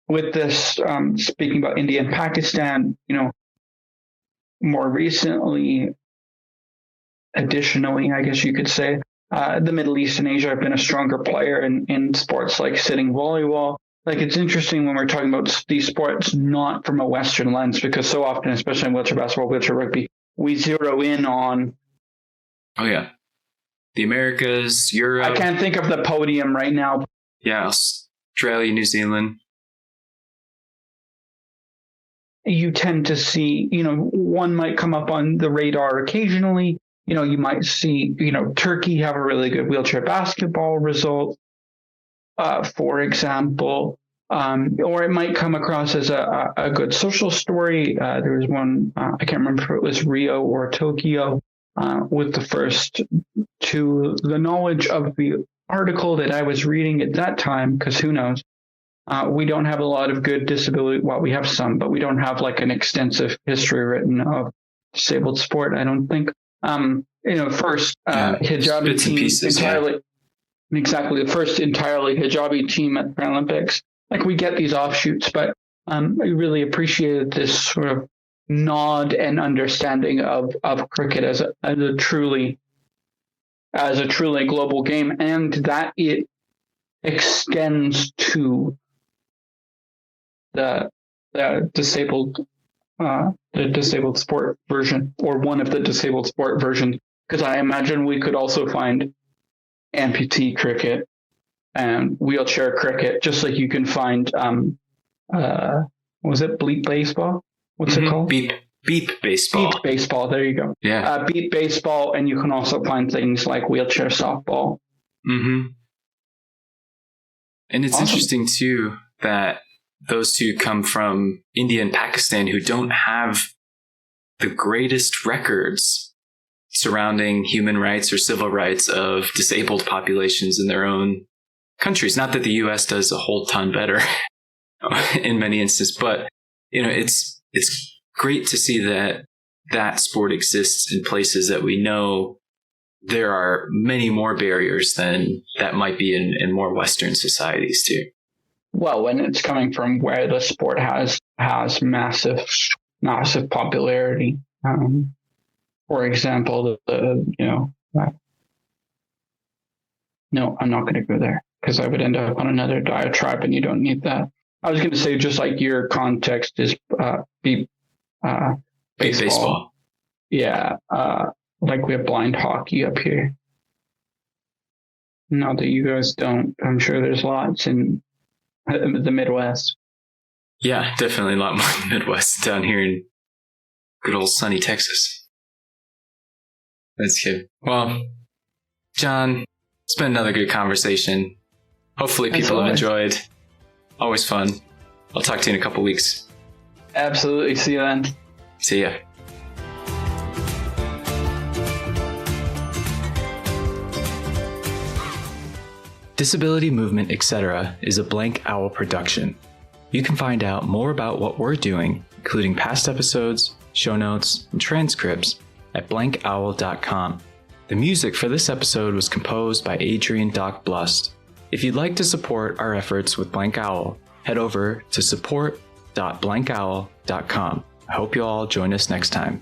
with this, speaking about India and Pakistan, more recently, additionally, I guess you could say, the Middle East and Asia have been a stronger player in sports like sitting volleyball. Like, it's interesting when we're talking about these sports not from a Western lens, because so often, especially in wheelchair basketball, wheelchair rugby, we zero in on. Oh, yeah. The Americas, Europe. I can't think of the podium right now. Yeah, Australia, New Zealand. You tend to see, one might come up on the radar occasionally. You might see, Turkey have a really good wheelchair basketball result, for example, or it might come across as a good social story. There was one, I can't remember if it was Rio or Tokyo, with the first to the knowledge of the article that I was reading at that time, because who knows? We don't have a lot of good disability. Well, we have some, but we don't have like an extensive history written of disabled sport, I don't think. First hijabi team entirely. Yeah. Exactly, the first entirely hijabi team at Paralympics. Like, we get these offshoots, but I really appreciated this sort of nod and understanding of cricket as a truly global game, and that it extends to the disabled sport version, or one of the disabled sport versions, because I imagine we could also find amputee cricket and wheelchair cricket, just like you can find, was it bleep baseball? What's it called? Beep baseball. Beep baseball. There you go. Yeah. Beep baseball, and you can also find things like wheelchair softball. Mm-hmm. And it's interesting too that those two come from India and Pakistan, who don't have the greatest records surrounding human rights or civil rights of disabled populations in their own countries. Not that the US does a whole ton better in many instances, but it's great to see that sport exists in places that we know there are many more barriers than that might be in more Western societies too. Well, when it's coming from where the sport has massive popularity. For example, no, I'm not going to go there because I would end up on another diatribe, and you don't need that. I was going to say, just like your context is baseball. Yeah, like we have blind hockey up here. Not that you guys don't. I'm sure there's lots in the Midwest. Yeah, definitely a lot more in the Midwest down here in good old sunny Texas. That's good. Well, John, it's been another good conversation. Hopefully people have enjoyed. Always fun. I'll talk to you in a couple weeks. Absolutely. See you then. See ya. Disability Movement, Etcetera is a Blank Owl production. You can find out more about what we're doing, including past episodes, show notes, and transcripts at blankowl.com. The music for this episode was composed by Adrian Blust. If you'd like to support our efforts with Blank Owl, head over to support.blankowl.com. I hope you all join us next time.